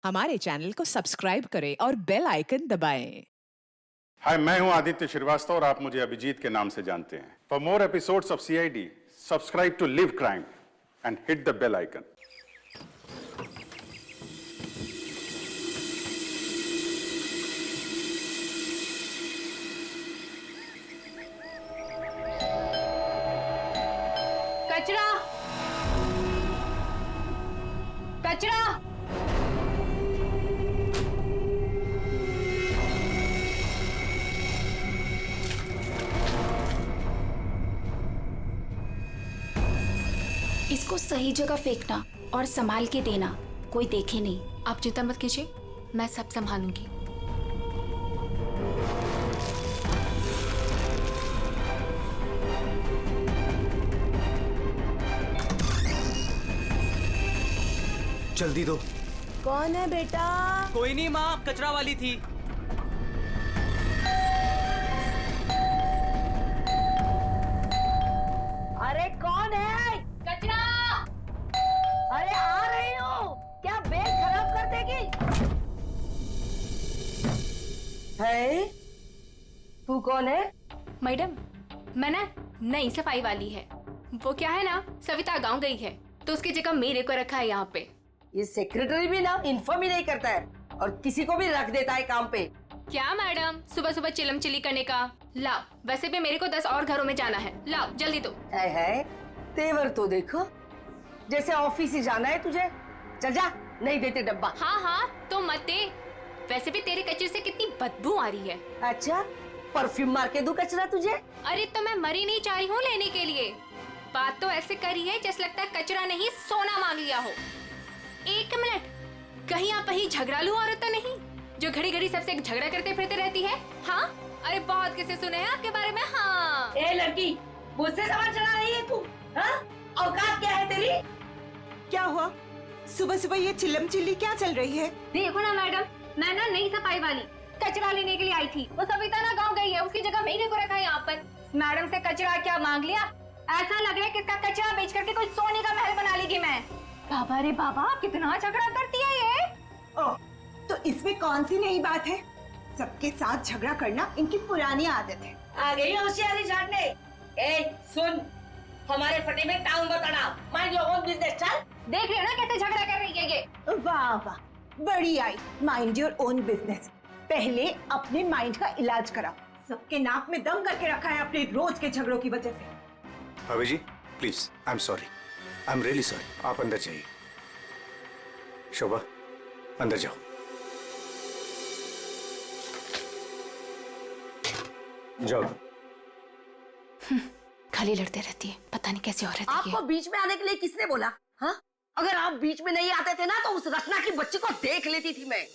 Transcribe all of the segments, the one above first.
हमारे चैनल को सब्सक्राइब करें और बेल आइकन दबाएं। हाय, मैं हूं आदित्य श्रीवास्तव और आप मुझे अभिजीत के नाम से जानते हैं। For more episodes of CID, subscribe to Liv Crime and hit the bell icon. कचरा कचरा इसको सही जगह फेंकना और संभाल के देना, कोई देखे नहीं। आप चिंता मत कीजिए, मैं सब संभालूंगी। जल्दी दो। कौन है बेटा? कोई नहीं माँ, कचरा वाली थी। अरे कौन है? कचरा। अरे आ रही हूँ। क्या बैग खराब कर देगी? है? तू कौन है? मैडम, मैं ना नई सफाई वाली है। वो क्या है ना, सविता गांव गई है तो उसकी जगह मेरे को रखा है यहाँ पे। ये सेक्रेटरी भी ना इन्फॉर्म ही नहीं करता है और किसी को भी रख देता है काम पे। क्या मैडम, सुबह सुबह चिलम चिली करने का। लाओ, वैसे भी मेरे को 10 और घरों में जाना है। लाओ जल्दी दो। है तेवर तो देखो, जैसे ऑफिस ही जाना है तुझे। चल जा, नहीं देते डब्बा। हाँ हाँ तो मत दे। वैसे भी तेरे कचरे से कितनी बदबू आ रही है। अच्छा, परफ्यूम मार के दूं कचरा तुझे? अरे तो मैं मरी नहीं चाह रही हूँ लेने के लिए। बात तो ऐसे करी है जैसे लगता है कचरा नहीं सोना मांग लिया हो। एक मिनट, कहीं आप वही झगड़ालू औरत तो नहीं जो घड़ी घड़ी सबसे झगड़ा करते फिरते रहती है? हाँ, अरे बहुत किसे सुने हैं आपके बारे में। हाँ ए लड़की, मुझसे सवाल चला रही है तू? हाँ, औकात क्या है तेरी? क्या हुआ? सुबह सुबह ये चिल्लम चिल्ली क्या चल रही है? देखो ना मैडम, मैं ना नई सफाई वाली कचरा लेने के लिए आई थी। वो सविता ना गांव गई है, उसकी जगह मेरे को रखा है यहाँ पर। मैडम से कचरा क्या मांग लिया? ऐसा लग रहा है कि इसका कचरा बेच करके कोई सोने का महल बना लेगी मैं। बाबा रे बाबा, कितना झगड़ा करती है ये। ओह, तो इसमें कौन सी नई बात है? सबके साथ झगड़ा करना इनकी पुरानी आदत है। आ गई होशियारी झाड़ने। ए सुन, हमारे फटे में टाउन मत अड़ा। Mind your own business. चल। देख रहे हो ना कैसे झगड़ा कर रही है ये। वाह वाह, बड़ी आई। Mind your own business. पहले अपने माइंड का इलाज कराओ। सबके नाक में दम करके रखा है अपने रोज के झगड़ों की वजह से। भाभी जी please, I am sorry, I am really sorry. आप अंदर जाइए। शोभा, अंदर जाओ। जाओ। खाली लड़ते रहती है, पता नहीं कैसी औरत है ये। आपको बीच में आने के लिए किसने बोला? हाँ, अगर आप बीच में नहीं आते थे ना तो उस रत्ना की बच्ची को देख लेती थी मैं।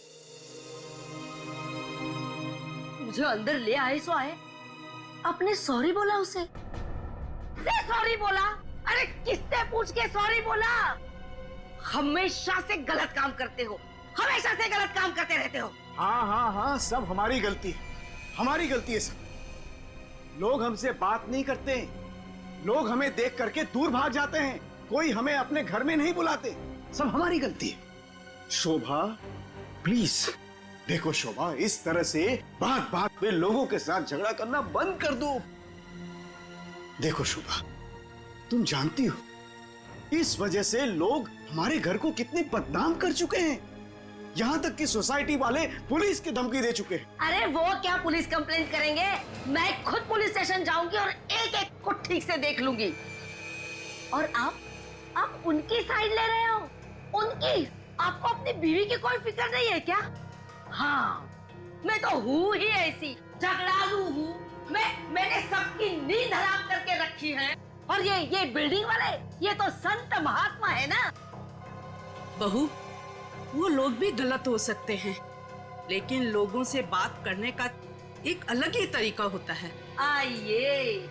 मुझे अंदर ले आए सो आए। आपने सॉरी बोला उसे? सॉरी बोला? अरे किससे पूछ के सॉरी बोला? हमेशा से गलत काम करते हो, हमेशा से गलत काम करते रहते हो। हाँ हाँ हाँ, सब हमारी गलती है, हमारी गलती है सब। लोग हमसे बात नहीं करते, लोग हमें देख करके दूर भाग जाते हैं, कोई हमें अपने घर में नहीं बुलाते, सब हमारी गलती है। शोभा प्लीज देखो, शोभा इस तरह से बात बात में लोगों के साथ झगड़ा करना बंद कर दो। देखो शोभा, तुम जानती हो इस वजह से लोग हमारे घर को कितने बदनाम कर चुके हैं। यहाँ तक कि सोसाइटी वाले पुलिस की धमकी दे चुके हैं। अरे वो क्या पुलिस कंप्लेंट करेंगे, मैं खुद पुलिस स्टेशन जाऊंगी और एक एक को ठीक से देख लूंगी। और आप उनकी साइड ले रहे हो? उनकी? आपको अपनी बीवी की कोई फिक्र नहीं है क्या? हाँ, मैं तो हूँ ही ऐसी, झगड़ालू हूँ। मैंने सबकी नींद हराम करके रखी है। और ये बिल्डिंग वाले, ये तो संत महात्मा है ना। बहू, वो लोग भी गलत हो सकते हैं, लेकिन लोगों से बात करने का एक अलग ही तरीका होता है। आइए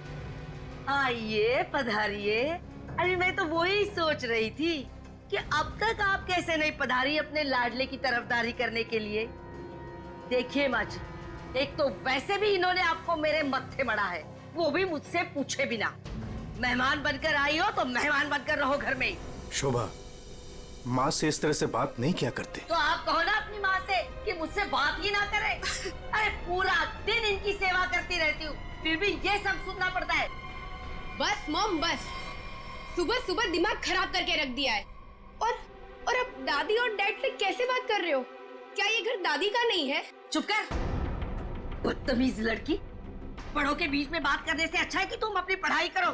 आइए, पधारिए। अरे मैं तो वही सोच रही थी कि अब तक आप कैसे नहीं पधारी अपने लाडले की तरफदारी करने के लिए। देखिए माँ जी, एक तो वैसे भी इन्होंने आपको मेरे मत्थे मड़ा है, वो भी मुझसे पूछे बिना। मेहमान बनकर आई हो तो मेहमान बनकर रहो घर में। शोभा, माँ से इस तरह से बात नहीं किया करते। तो आप कहो ना अपनी माँ से कि मुझसे बात ही ना करे। अरे पूरा दिन इनकी सेवा करती रहती हूँ, फिर भी ये सब सुनना पड़ता है। बस मॉम बस, सुबह सुबह दिमाग खराब करके रख दिया है। और अब दादी और डैड से कैसे बात कर रहे हो? क्या ये घर दादी का नहीं है? चुप कर, बदतमीज लड़की। बड़ों के बीच में बात करने से अच्छा है कि तुम अपनी पढ़ाई करो।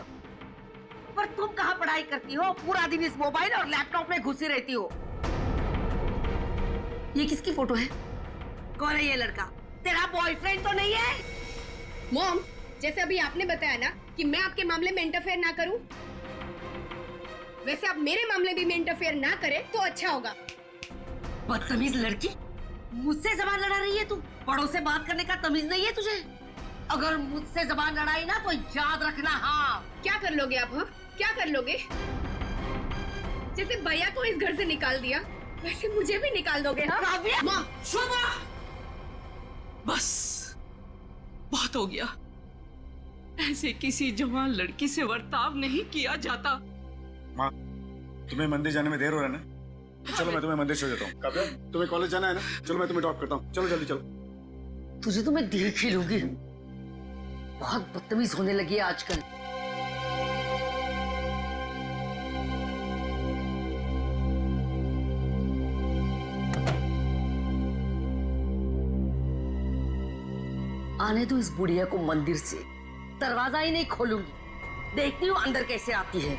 पर तुम कहाँ पढ़ाई करती हो? पूरा दिन इस मोबाइल और लैपटॉप में घुसी रहती हो। ये किसकी फोटो है? कौन है ये लड़का? तेरा बॉयफ्रेंड तो नहीं है? मॉम, जैसे अभी आपने बताया ना कि मैं आपके मामले में इंटरफेयर ना करूं, वैसे आप मेरे मामले भी में इंटरफेयर ना करें तो अच्छा होगा। बदतमीज लड़की, मुझसे जबान लड़ा रही है तू? बड़ों से बात करने का तमीज नहीं है तुझे? अगर मुझसे जबान लड़ाई ना तो याद रखना। हाँ, क्या कर लोगे आप? हाँ, क्या कर लोगे? जैसे भैया को इस घर से निकाल दिया, वैसे मुझे भी निकाल दोगे? हाँ? काव्या! माँ, शोभा! बस, बहुत हो गया। ऐसे किसी जवान लड़की से बर्ताव नहीं किया जाता। माँ, तुम्हें मंदिर जाने में देर हो रहा है ना? तो चलो मैं तुम्हें मंदिर छोड़ देता हूँ। काव्या, तुम्हें कॉलेज जाना है ना? चलो मैं तुम्हें ड्रॉप करता हूँ। चलो जल्दी चलो। तुझे तो मैं देख ही लूंगी। बहुत बदतमीज होने लगी है आजकल। आने दो इस बुढ़िया को मंदिर से, दरवाजा ही नहीं खोलूंगी। देखती हूँ अंदर कैसे आती है।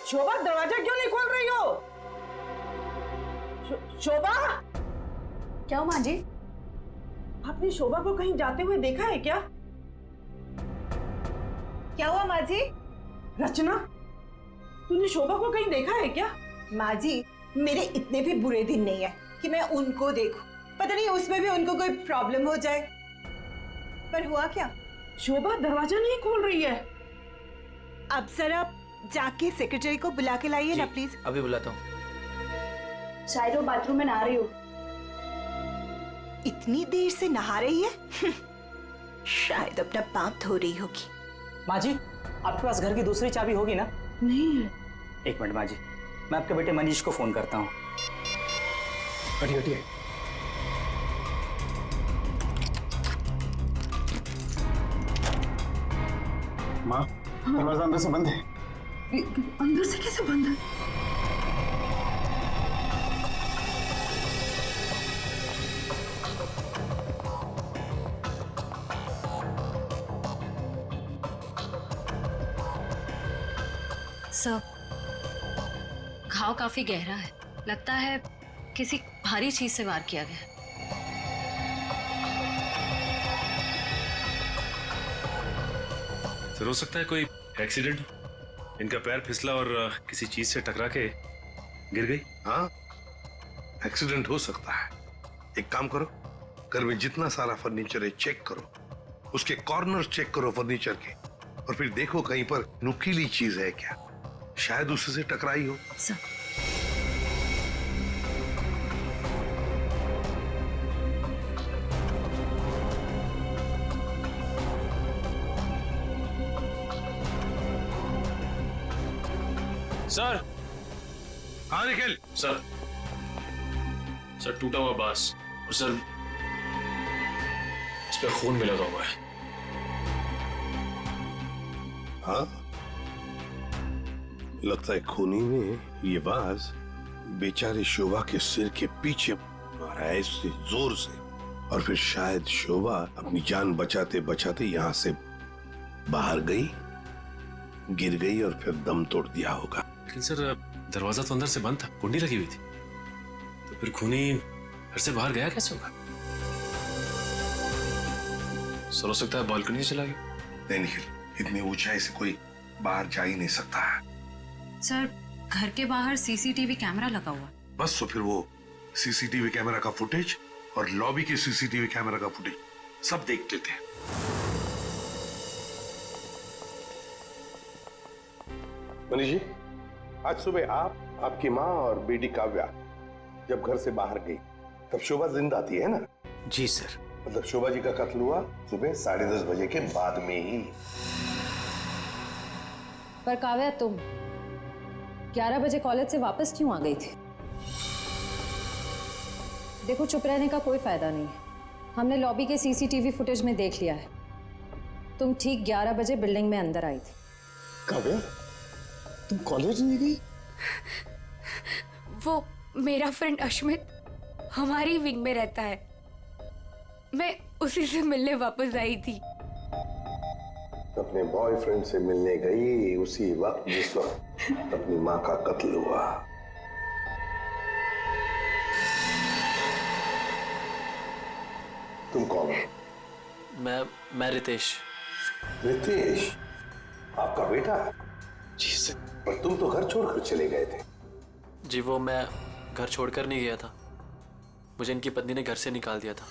शोभा, दरवाजा क्यों नहीं खोल रही हो? शोभा, क्या माँ जी? आपने शोभा को कहीं जाते हुए देखा है क्या? क्या हुआ माँ जी? रचना, तूने शोभा को कहीं देखा है क्या? माँ जी, मेरे इतने भी बुरे दिन नहीं है कि मैं उनको देखूं। पता नहीं उसमें भी उनको कोई प्रॉब्लम हो जाए। पर हुआ क्या? शोभा दरवाजा नहीं खोल रही है। अब जरा जाके सेक्रेटरी को बुला के लाइए ना प्लीज। अभी बुलाता हूँ। शायद वो बाथरूम में नहा रही हो। इतनी देर से नहा रही है? शायद अपना पाप धो रही होगी। माँ जी, आपके पास घर की दूसरी चाबी होगी ना? नहीं है। एक मिनट माँ जी, मैं आपके बेटे मनीष को फोन करता हूँ। हटिए हटिए। माँ, दरवाजा अंदर से बंद है। अंदर से कैसे बंद है? सर, घाव काफी गहरा है। लगता है किसी भारी चीज से वार किया गया है। सर, हो सकता है कोई एक्सीडेंट। इनका पैर फिसला और किसी चीज से टकरा के गिर गई। हाँ, एक्सीडेंट हो सकता है। एक काम करो, घर में जितना सारा फर्नीचर है चेक करो, उसके कॉर्नर चेक करो फर्नीचर के, और फिर देखो कहीं पर नुकीली चीज है क्या, शायद उससे टकराई हो। Sir, sir. हाँ निखिल। सर, टूटा हुआ बांस और सर इस पे खून भी लगा हुआ है। हाँ, लगता है खूनी ने ये बांस बेचारे शोभा के सिर के पीछे मारा है इससे जोर से, और फिर शायद शोभा अपनी जान बचाते बचाते यहाँ से बाहर गई, गिर गई और फिर दम तोड़ दिया होगा। लेकिन सर, दरवाजा तो अंदर से बंद था, कुंडी लगी हुई थी, तो फिर खूनी घर से बाहर गया कैसे होगा? सर, हो सकता है बालकनी से चला गया। नहीं निखिल, इतनी ऊंचाई से कोई बाहर जा ही नहीं सकता है। सर, घर के बाहर सीसीटीवी कैमरा लगा हुआ। बस तो फिर वो सीसीटीवी कैमरा का फुटेज और लॉबी के सीसीटीवी कैमरा का फुटेज सब देख लेते हैं। मनीष जी, आज सुबह आप, आपकी माँ और बेटी काव्या जब घर से बाहर गई तब शोभा जिंदा थी, है ना? जी सर। मतलब शोभा जी का कत्ल हुआ सुबह 10:30 बजे के बाद में ही। पर काव्या, तुम 11 बजे कॉलेज से वापस क्यों आ गई थी? देखो, चुप रहने का कोई फायदा नहीं है। हमने लॉबी के सीसीटीवी फुटेज में देख लिया है। तुम ठीक 11 बजे बिल्डिंग में अंदर आई थी। काव्या, तुम कॉलेज नहीं गई? वो मेरा फ्रेंड अश्मित हमारी विंग में रहता है, मैं उसी से मिलने वापस आई थी। अपने बॉयफ्रेंड से मिलने गई उसी वक्त जिस वक्त अपनी माँ का कत्ल हुआ। तुम कौन हो? मैं रितेश। रितेश, आपका बेटा? जी सर। पर तुम तो घर छोड़कर चले गए थे। जी, वो मैं घर छोड़कर नहीं गया था, मुझे इनकी पत्नी ने घर से निकाल दिया था।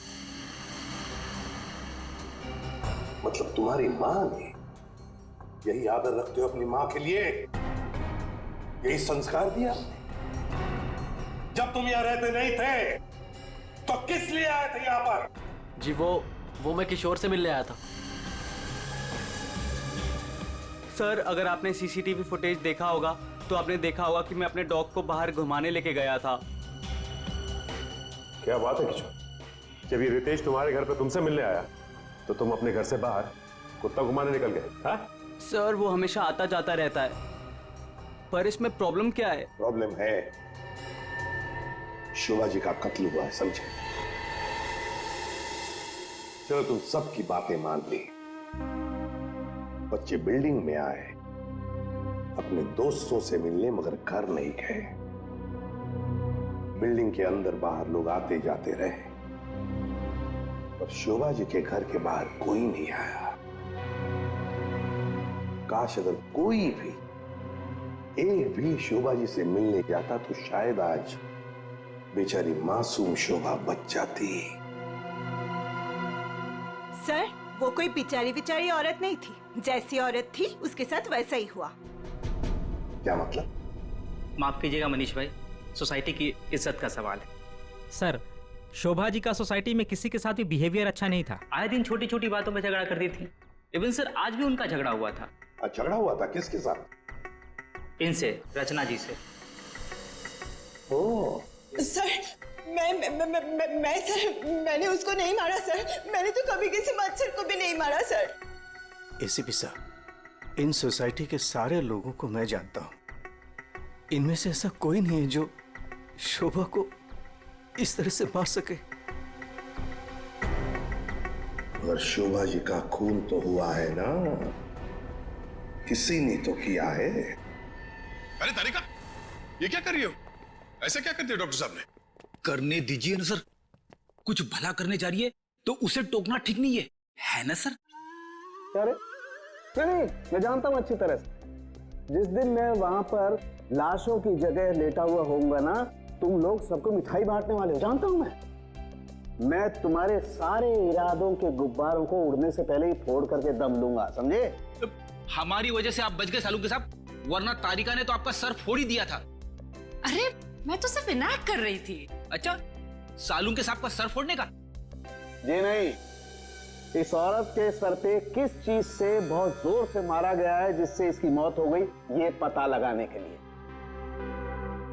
मतलब तुम्हारी माँ ने? यही आदर रखते हो अपनी माँ के लिए? यही संस्कार दिया? जब तुम यहाँ रहते नहीं थे तो किस लिए आए थे यहाँ पर? जी, वो मैं किशोर से मिलने आया था। सर, अगर आपने सीसीटीवी फुटेज देखा होगा तो आपने देखा होगा कि मैं अपने डॉग को बाहर घुमाने लेके गया था। क्या बात है किशोर, जब ये रितेश तुम्हारे घर पे तुमसे मिलने आया तो तुम अपने घर से बाहर कुत्ता घुमाने निकल गए? हाँ? सर, वो हमेशा आता जाता रहता है, पर इसमें प्रॉब्लम क्या है? प्रॉब्लम है, शोभा जी का कत्ल हुआ है, समझे? चलो, तुम सबकी बातें मान ली। बच्चे बिल्डिंग में आए अपने दोस्तों से मिलने, मगर घर नहीं गए। बिल्डिंग के अंदर बाहर लोग आते जाते रहे, पर शोभा जी के घर के बाहर कोई नहीं आया। काश अगर कोई भी, एक भी शोभा जी से मिलने जाता तो शायद आज बेचारी मासूम शोभा बच जाती। सर, वो कोई बेचारी औरत नहीं थी, जैसी औरत थी उसके साथ वैसा ही हुआ। क्या मतलब? माफ कीजिएगा मनीष भाई, सोसाइटी की इज्जत का सवाल है। सर, शोभा जी का सोसाइटी में किसी के साथ भी बिहेवियर अच्छा नहीं था। आए दिन छोटी छोटी बातों में झगड़ा करती थी। इवन सर, आज भी उनका झगड़ा हुआ था। झगड़ा हुआ था? किसके साथ? इनसे, रचना जी से। ओ सर, मैं सर, मैंने उसको नहीं मारा सर। मैंने तो कभी किसी मच्छर को भी नहीं मारा सर। एसीपी साहब, इन सोसाइटी के सारे लोगों को मैं जानता हूं। इनमें से ऐसा कोई नहीं है जो शोभा को इस तरह से मार सके। मगर शोभा जी का खून तो हुआ है ना, किसी ने तो किया है। अरे तारिका, ये क्या कर रही हो? ऐसा क्या कर दिया डॉक्टर साहब ने? करने दीजिए ना सर, कुछ भला करने जा रही है तो उसे टोकना ठीक नहीं है ना सर? नहीं, मैं जानता हूं अच्छी तरह से। जिस दिन मैं वहां पर लाशों की जगह लेटा हुआ होऊंगा ना, तुम लोग सबको मिठाई बांटने वाले हो, जानता हूं मैं तुम्हारे सारे इरादों के गुब्बारों को उड़ने से पहले ही फोड़ करके दम लूंगा, समझे? हमारी वजह से आप बच गए सालू के साहब, वरना तारिका ने तो आपका सर फोड़ ही दिया था। अरे, मैं तो सिर्फ इनायत कर रही थी। अच्छा, सालू के साहब का सर फोड़ने का? जी नहीं, इस औरत के सर पे किस चीज से बहुत जोर से मारा गया है जिससे इसकी मौत हो गई, ये पता लगाने के लिए।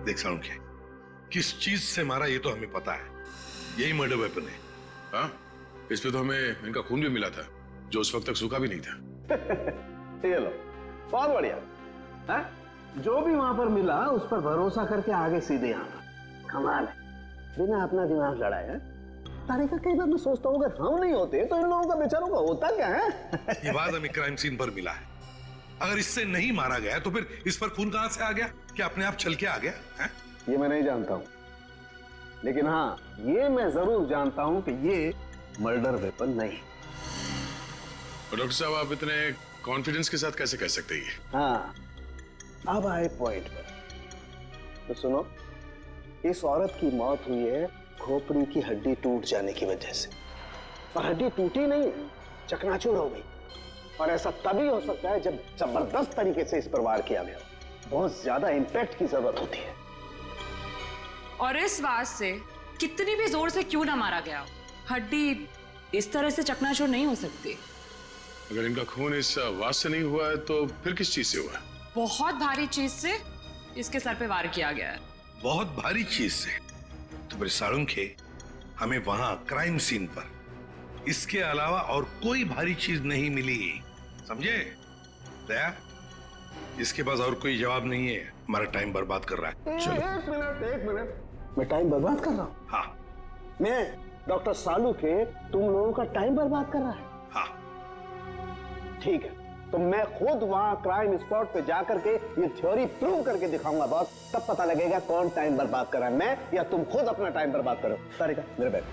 देख सालुंखे, किस चीज से मारा ये तो हमें पता है, यही मर्डर वेपन है। हाँ, इस पे तो हमें इनका खून भी मिला था, जो उस वक्त तक सूखा भी नहीं था। ये लो, बहुत बढ़िया। हाँ? जो भी वहां पर मिला उस पर भरोसा करके आगे सीधे आना, कमाल है, बिना अपना दिमाग लड़ाए। तारिका, कई बार मैं सोचता हूँ अगर हम नहीं होते तो इन लोगों का बेचारों का होता क्या है? ये बात हमें क्राइम सीन पर मिला है। अगर इससे नहीं मारा गया तो फिर इस पर खून कहां से आ गया? क्या अपने आप छल के आ गया है? ये मैं नहीं जानता हूँ, लेकिन हाँ, ये मैं जरूर जानता हूँ कि ये मर्डर वेपन नहीं। डॉक्टर साहब, आप इतने कॉन्फिडेंस के साथ कैसे कह सकते हैं? हाँ, अब आए पॉइंट पर। तो सुनो, इस औरत की मौत हुई है खोपड़ी की हड्डी टूट जाने की वजह से, और हड्डी टूटी नहीं, चकनाचूर हो गई। और ऐसा तभी हो सकता है जब जबरदस्त तरीके से इस पर वार किया गया, बहुत ज्यादा इंपैक्ट की जरूरत होती है। और इस बात से कितनी भी जोर से क्यों ना मारा गया, हड्डी इस तरह से चकनाचूर नहीं हो सकते। अगर इनका खून इस आवाज से नहीं हुआ है तो फिर किस चीज से हुआ है? बहुत भारी चीज से इसके सर पे वार किया गया है। बहुत भारी चीज से? तो फिर साळुंखे, हमें वहां क्राइम सीन पर इसके अलावा और कोई भारी चीज नहीं मिली, समझे? दया, इसके पास और कोई जवाब नहीं है, हमारा टाइम बर्बाद कर रहा है। चलो। एक मिनट, मैं टाइम बर्बाद कर रहा हूँ? हाँ। मैं डॉक्टर साळुंखे तुम लोगों का टाइम बर्बाद कर रहा है? हाँ। ठीक है, तो मैं खुद वहां क्राइम स्पॉट पे जाकर के ये थ्योरी प्रूव करके दिखाऊंगा बॉस। तब पता लगेगा कौन टाइम बर्बाद कर रहा है, मैं या तुम खुद अपना टाइम बर्बाद करो। तारिका, मेरे बैग।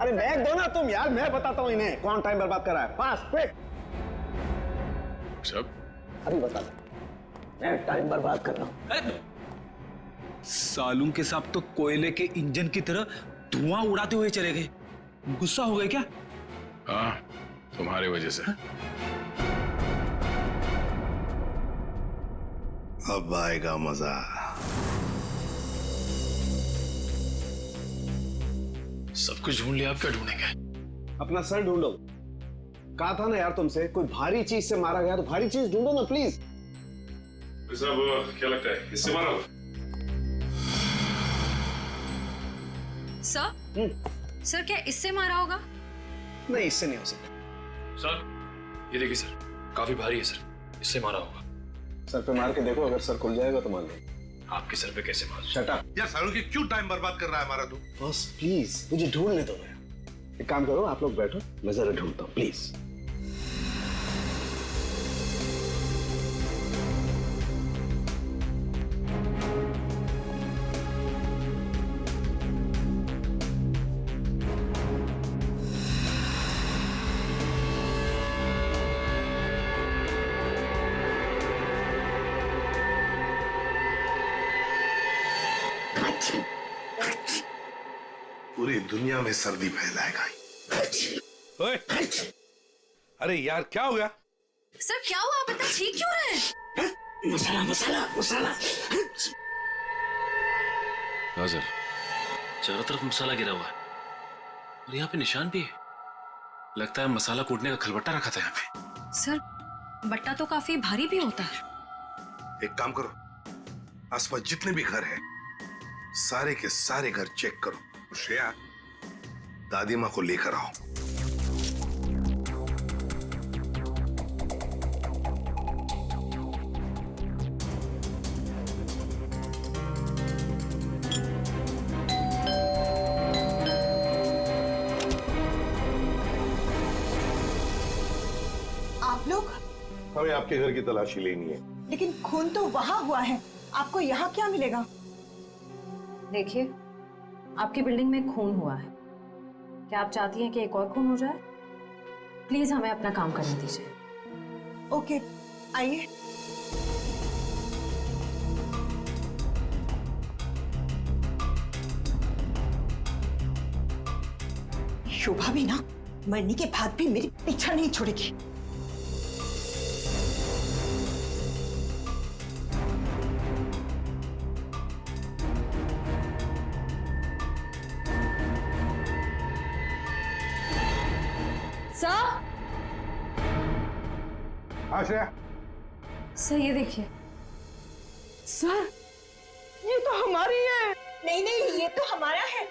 अरे बैग दो ना तुम यार, मैं बताता हूँ इन्हें कौन टाइम बर्बाद कर रहा है। Fast, quick. सब अभी बता दो, मैं टाइम बर्बाद कर रहा हूँ। साळुंखे साहब तो कोयले के इंजन की तरह धुआं उड़ाते हुए चले गए। गुस्सा हो गए क्या? हाँ, तुम्हारी वजह से। अब आएगा मजा। सब कुछ ढूंढ लिया, आप क्या ढूंढेंगे? अपना सर ढूंढो। कहा था ना यार तुमसे, कोई भारी चीज से मारा गया तो भारी चीज ढूंढो ना प्लीज। साहब, क्या लगता है इससे मारा होगा? सर क्या इससे मारा होगा? नहीं, इससे नहीं हो सकता। सर, ये देखिए सर, काफी भारी है सर, इससे मारा होगा। सर पे मार के देखो, अगर सर खुल जाएगा तो मान लो। आपके सर पे कैसे मार? Shut up. यार साळुंखे, क्यों टाइम बर्बाद कर रहा है हमारा तू? बॉस प्लीज मुझे ढूंढने दो। मैं एक काम करो, आप लोग बैठो, मैं जरा ढूंढता हूँ प्लीज। पूरी दुनिया में सर्दी फैलाएगा। ओए, अरे यार क्या हो गया? सर क्या हुआ, आप इतना ठीक क्यों रहे हैं? मसाला मसाला मसाला। हाँ सर, चारों तरफ मसाला गिरा हुआ है और यहाँ पे निशान भी है। लगता है मसाला कूटने का खलबट्टा रखा था यहाँ पे। सर बट्टा तो काफी भारी भी होता है। एक काम करो, आसपास जितने भी घर हैं, सारे के सारे घर चेक करो। श्रेया, दादी माँ को लेकर आओ। आप लोग? हमें आपके घर की तलाशी लेनी है। लेकिन खून तो वहां हुआ है, आपको यहाँ क्या मिलेगा? देखिए, आपकी बिल्डिंग में खून हुआ है। क्या आप चाहती हैं कि एक और खून हो जाए? प्लीज हमें अपना काम करने दीजिए। ओके, आइए। शोभा भी ना मरने के बाद भी मेरी पीछा नहीं छोड़ेगी। श्रेया, सर ये देखिए। सर ये तो हमारी है। नहीं नहीं, ये तो हमारा है।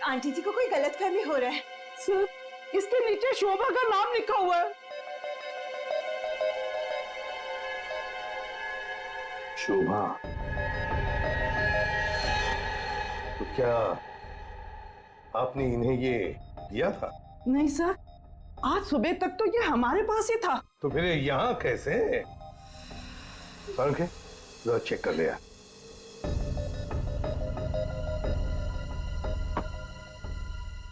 आंटी जी को कोई गलतफहमी हो रहा है। सर इसके नीचे शोभा का नाम लिखा हुआ है। शोभा, तो क्या आपने इन्हें ये दिया था? नहीं सर, आज सुबह तक तो ये हमारे पास ही था। तो फिर यहाँ कैसे? साळुंखे, जरा चेक कर लिया।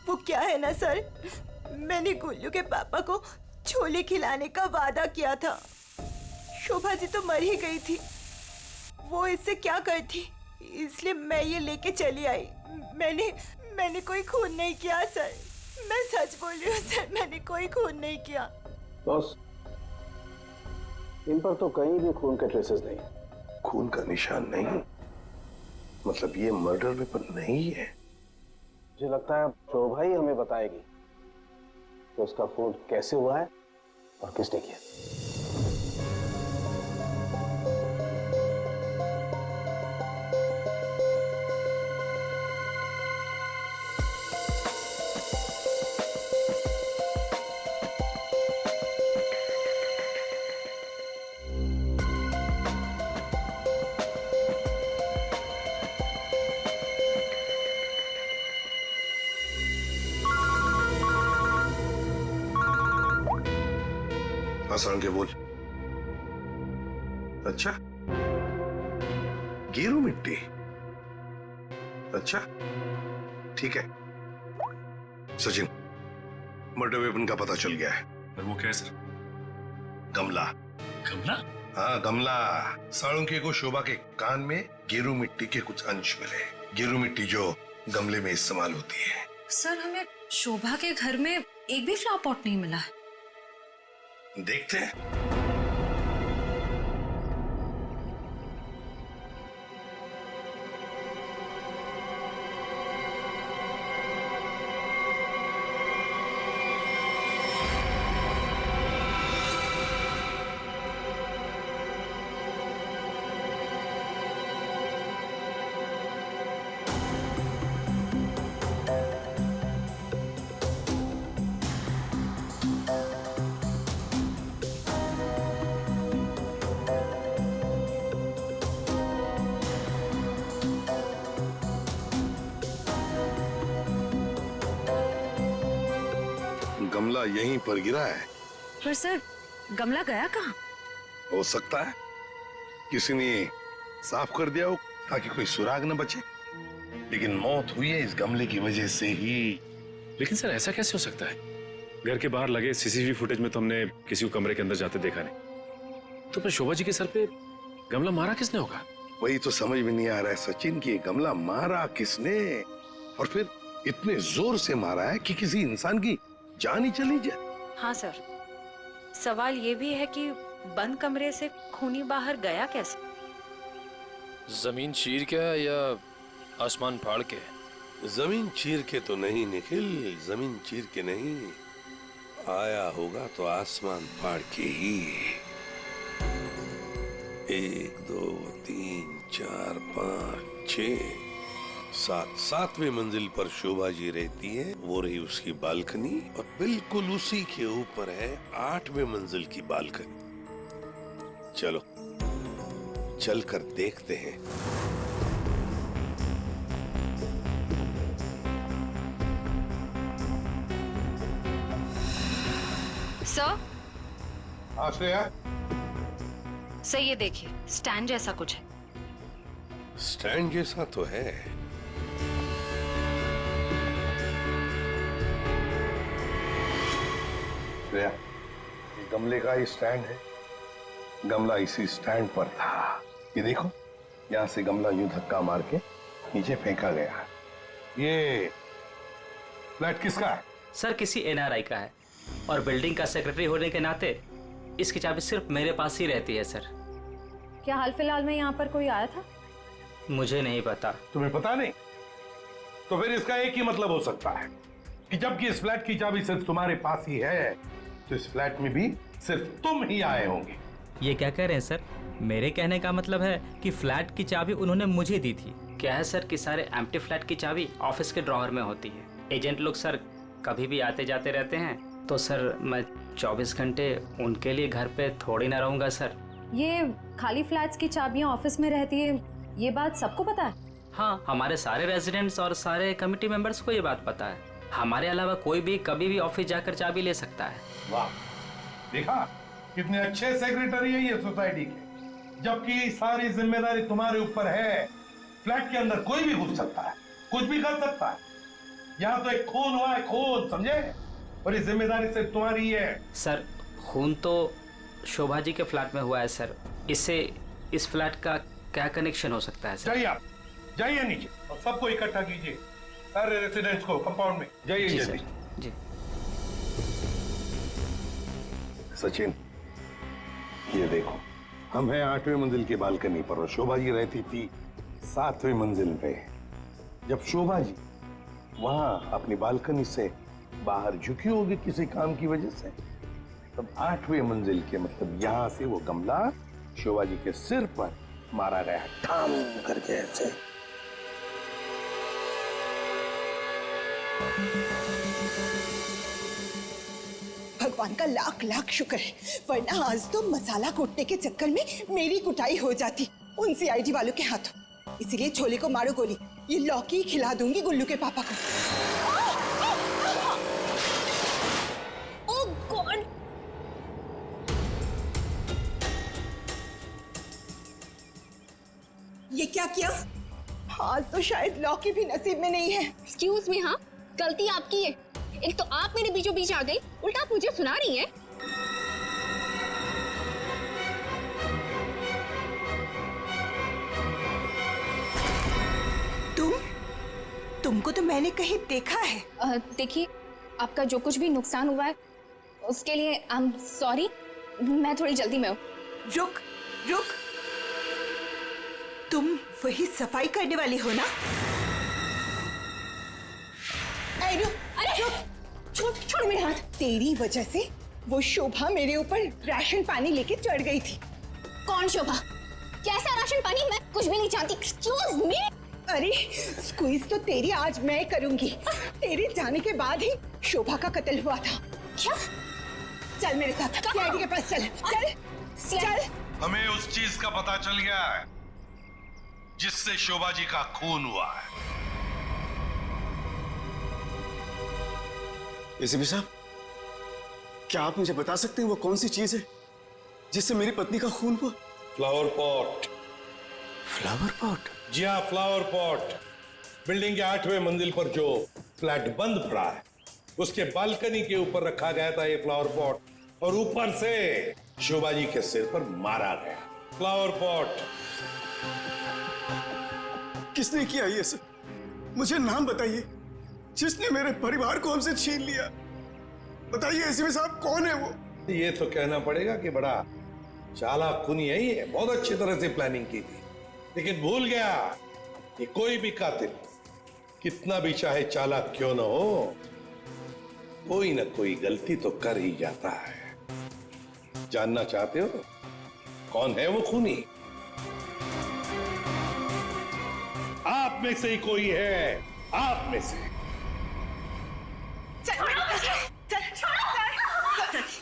वो क्या है ना सर, मैंने गुल्लू के पापा को छोले खिलाने का वादा किया था। शोभा जी तो मर ही गई थी, वो इससे क्या करती, इसलिए मैं ये लेके चली आई। मैंने कोई खून नहीं किया सर, मैं सच बोल रही हूँ सर, मैंने कोई खून नहीं किया। बॉस, इन पर तो कहीं भी खून के ट्रेसेस नहीं। खून का निशान नहीं? मतलब ये मर्डर वेपन नहीं है? मुझे लगता है शोभा ही हमें बताएगी। कि उसका फोन कैसे हुआ है और किसने किया। आसान के बोल। अच्छा, गेरू मिट्टी। अच्छा, ठीक है। सचिन, मर्डर वेपन का पता चल गया है। और वो क्या है सर? गमला। गमला? हाँ, गमला। साळुंके को शोभा के कान में गेरू मिट्टी के कुछ अंश मिले। गेरू मिट्टी जो गमले में इस्तेमाल होती है। सर, हमें शोभा के घर में एक भी फ्लावर पॉट नहीं मिला है। देखते हैं। गमला यहीं पर गिरा है। पर सर, गमला गया कहाँ? हो सकता है किसी ने साफ कर दिया हो ताकि कोई सुराग न बचे, लेकिन मौत हुई है इस गमले की वजह से ही। लेकिन सर ऐसा कैसे हो सकता है? घर के बाहर लगे सीसीटीवी फुटेज में तो हमने किसी को कमरे के अंदर जाते देखा नहीं। तो फिर शोभा जी के सर पे गमला मारा किसने होगा? वही तो समझ में नहीं आ रहा है सचिन कि गमला मारा किसने, और फिर इतने जोर से मारा है कि किसी इंसान की जान ही चली जाए। हाँ सर, सवाल ये भी है कि बंद कमरे से खूनी बाहर गया कैसे? जमीन चीर के या आसमान फाड़ के? जमीन चीर के तो नहीं निखिल, जमीन चीर के नहीं, आया होगा तो आसमान फाड़ के ही। 1 2 3 4 5 6 7वीं मंजिल पर शोभा जी रहती है। वो रही उसकी बालकनी, और बिल्कुल उसी के ऊपर है 8वीं मंजिल की बालकनी। चलो चलकर देखते हैं। सर? हाँ श्रेया। सर ये देखिए, स्टैंड जैसा कुछ है। स्टैंड जैसा तो है। श्रेया, गमले का ही स्टैंड है। गमला इसी स्टैंड पर था। ये देखो, यहाँ से गमला यूं धक्का मार के नीचे फेंका गया। ये फ्लैट किसका है? सर किसी एनआरआई का है, और बिल्डिंग का सेक्रेटरी होने के नाते इसकी चाबी सिर्फ मेरे पास ही रहती है सर। क्या हाल फिलहाल में यहाँ पर कोई आया था? मुझे नहीं पता। तुम्हें पता नहीं? तो फिर इसका एक ही मतलब हो सकता है कि जबकि इस फ्लैट की चाबी सिर्फ तुम्हारे पास ही है, तो इस फ्लैट में भी सिर्फ तुम ही आए होंगे। ये क्या कह रहे हैं सर? मेरे कहने का मतलब है कि फ्लैट की चाबी उन्होंने मुझे दी थी। क्या है सर कि सारे एम्प्टी फ्लैट की चाबी ऑफिस के ड्रॉअर में होती है। एजेंट लोग सर कभी भी आते जाते रहते हैं, तो सर मैं 24 घंटे उनके लिए घर पे थोड़ी ना रहूंगा सर। ये खाली फ्लैट्स की चाबियां ऑफिस में रहती है, ये बात सबको पता है? हाँ, हमारे सारे रेजिडेंट्स और सारे कमिटी मेंबर्स को ये बात पता है। हमारे अलावा कोई भी कभी भी ऑफिस जाकर चाबी ले सकता है। वाह, देखा कितने अच्छे सेक्रेटरी है ये सोसाइटी के, जबकि सारी जिम्मेदारी तुम्हारे ऊपर है। फ्लैट के अंदर कोई भी घुस सकता है, कुछ भी कर सकता है। यहाँ तो एक खून हुआ है, खून, समझे? और ये जिम्मेदारी सिर्फ तुम्हारी है। सर खून तो शोभा जी के फ्लैट में हुआ है सर, इससे इस फ्लैट का क्या कनेक्शन हो सकता है सर? जाइए आप, जाइए नीचे और सबको इकट्ठा कीजिए, सारे रेसिडेंट्स को कंपाउंड में। जाइए जल्दी। जी सचिन, ये देखो, हम हैं 8वीं मंजिल की बालकनी पर और शोभा जी रहती थी 7वीं मंजिल पे। जब शोभा जी वहां अपनी बालकनी से बाहर झुकी होगी किसी काम की वजह से। तब 8वें मंजिल के मतलब यहाँ से वो गमला शोभा जी के सिर पर मारा गया, ठाम करके ऐसे। भगवान का लाख लाख शुक्र है, वरना आज तो मसाला कूटने के चक्कर में मेरी कुटाई हो जाती उन सीआईडी वालों के हाथों। इसीलिए छोले को मारो गोली, ये लौकी खिला दूंगी गुल्लू के पापा को। ओह गॉड! ये क्या किया? आज तो शायद लौकी भी नसीब में नहीं है। एक्सक्यूज मी, हाँ गलती आपकी है। एक तो आप मेरे बीचों बीच आ गई, उल्टा आप मुझे सुना रही हैं। तुमको तो मैंने कहीं देखा है। देखिए, आपका जो कुछ भी नुकसान हुआ है उसके लिए आई एम सॉरी। मैं थोड़ी जल्दी में हूँ। रुक रुक, तुम वही सफाई करने वाली हो ना? छोड़ मेरे हाथ। तेरी वजह से वो शोभा मेरे ऊपर राशन पानी लेके चढ़ गई थी। कौन शोभा? कैसा राशन पानी? मैं कुछ भी नहीं जानती। Excuse me. अरे स्क्वीज तो तेरी आज मैं करूंगी। तेरे जाने के बाद ही शोभा का कत्ल हुआ था। क्या? चल मेरे साथ सीआईडी के पास चल। चल। हमें उस चीज का पता चल गया है जिससे शोभा जी का खून हुआ है। एसीपी साहब, क्या आप मुझे बता सकते हैं वो कौन सी चीज है जिससे मेरी पत्नी का खून हुआ? Flower pot. Flower pot? जी हाँ, फ्लावर पॉट। बिल्डिंग के 8वें मंजिल पर जो फ्लैट बंद पड़ा है उसके बालकनी के ऊपर रखा गया था ये फ्लावर पॉट और ऊपर से शोभा जी के सिर पर मारा गया। Flower pot. किसने किया ये सब? मुझे नाम बताइए जिसने मेरे परिवार को हमसे छीन लिया। बताइए एसीपी साहब, कौन है वो? ये तो कहना पड़ेगा कि बड़ा चालाक खूनी है ये, बहुत अच्छी तरह से प्लानिंग की थी, लेकिन भूल गया कि कोई भी कातिल कितना भी चाहे चालाक क्यों ना हो, कोई ना कोई गलती तो कर ही जाता है। जानना चाहते हो कौन है वो खूनी? आप में से ही कोई है, आप में से।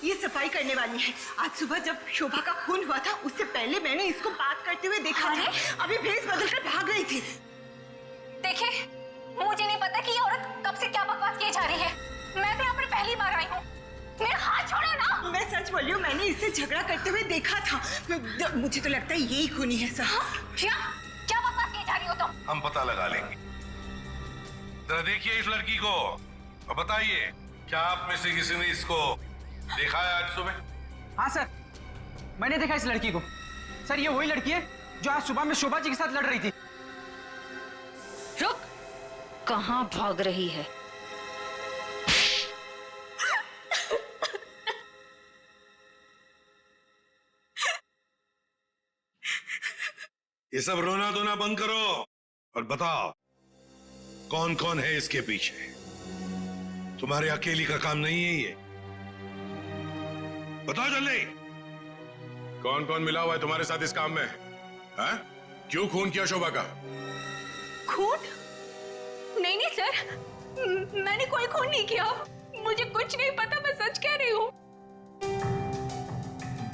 ये सफाई करने वाली है। आज सुबह जब शोभा का खून हुआ था उससे पहले मैंने इसको बात करते हुए देखा था। अभी भेस बदलकर भाग गई थी। देखिए, मुझे नहीं पता कि ये औरत कब से क्या बकवास किए जा रही है। मैं तो यहाँ पर पहली बार आई हूँ। मेरा हाथ छोड़ो ना। मैं सच बोल रही हूँ, मैंने इससे झगड़ा करते हुए देखा था। मुझे तो लगता है यही खूनी है सर। क्या बकवास किए जा रही हो तुम? हम पता लगा लेंगे। जरा देखिए इस लड़की को और बताइए, क्या आप में से किसी ने इसको देखा है आज सुबह? हाँ सर, मैंने देखा इस लड़की को। सर, ये वही लड़की है जो आज सुबह में शोभा जी के साथ लड़ रही थी। रुक, कहाँ भाग रही है? ये सब रोना धोना बंद करो और बताओ कौन कौन है इसके पीछे। तुम्हारे अकेली का काम नहीं है ये, बताओ जल्दी। कौन कौन मिला हुआ है तुम्हारे साथ इस काम में? हैं? क्यों खून किया शोभा का? खून? नहीं नहीं सर, मैंने कोई खून नहीं किया। मुझे कुछ नहीं पता, मैं सच कह रही हूँ।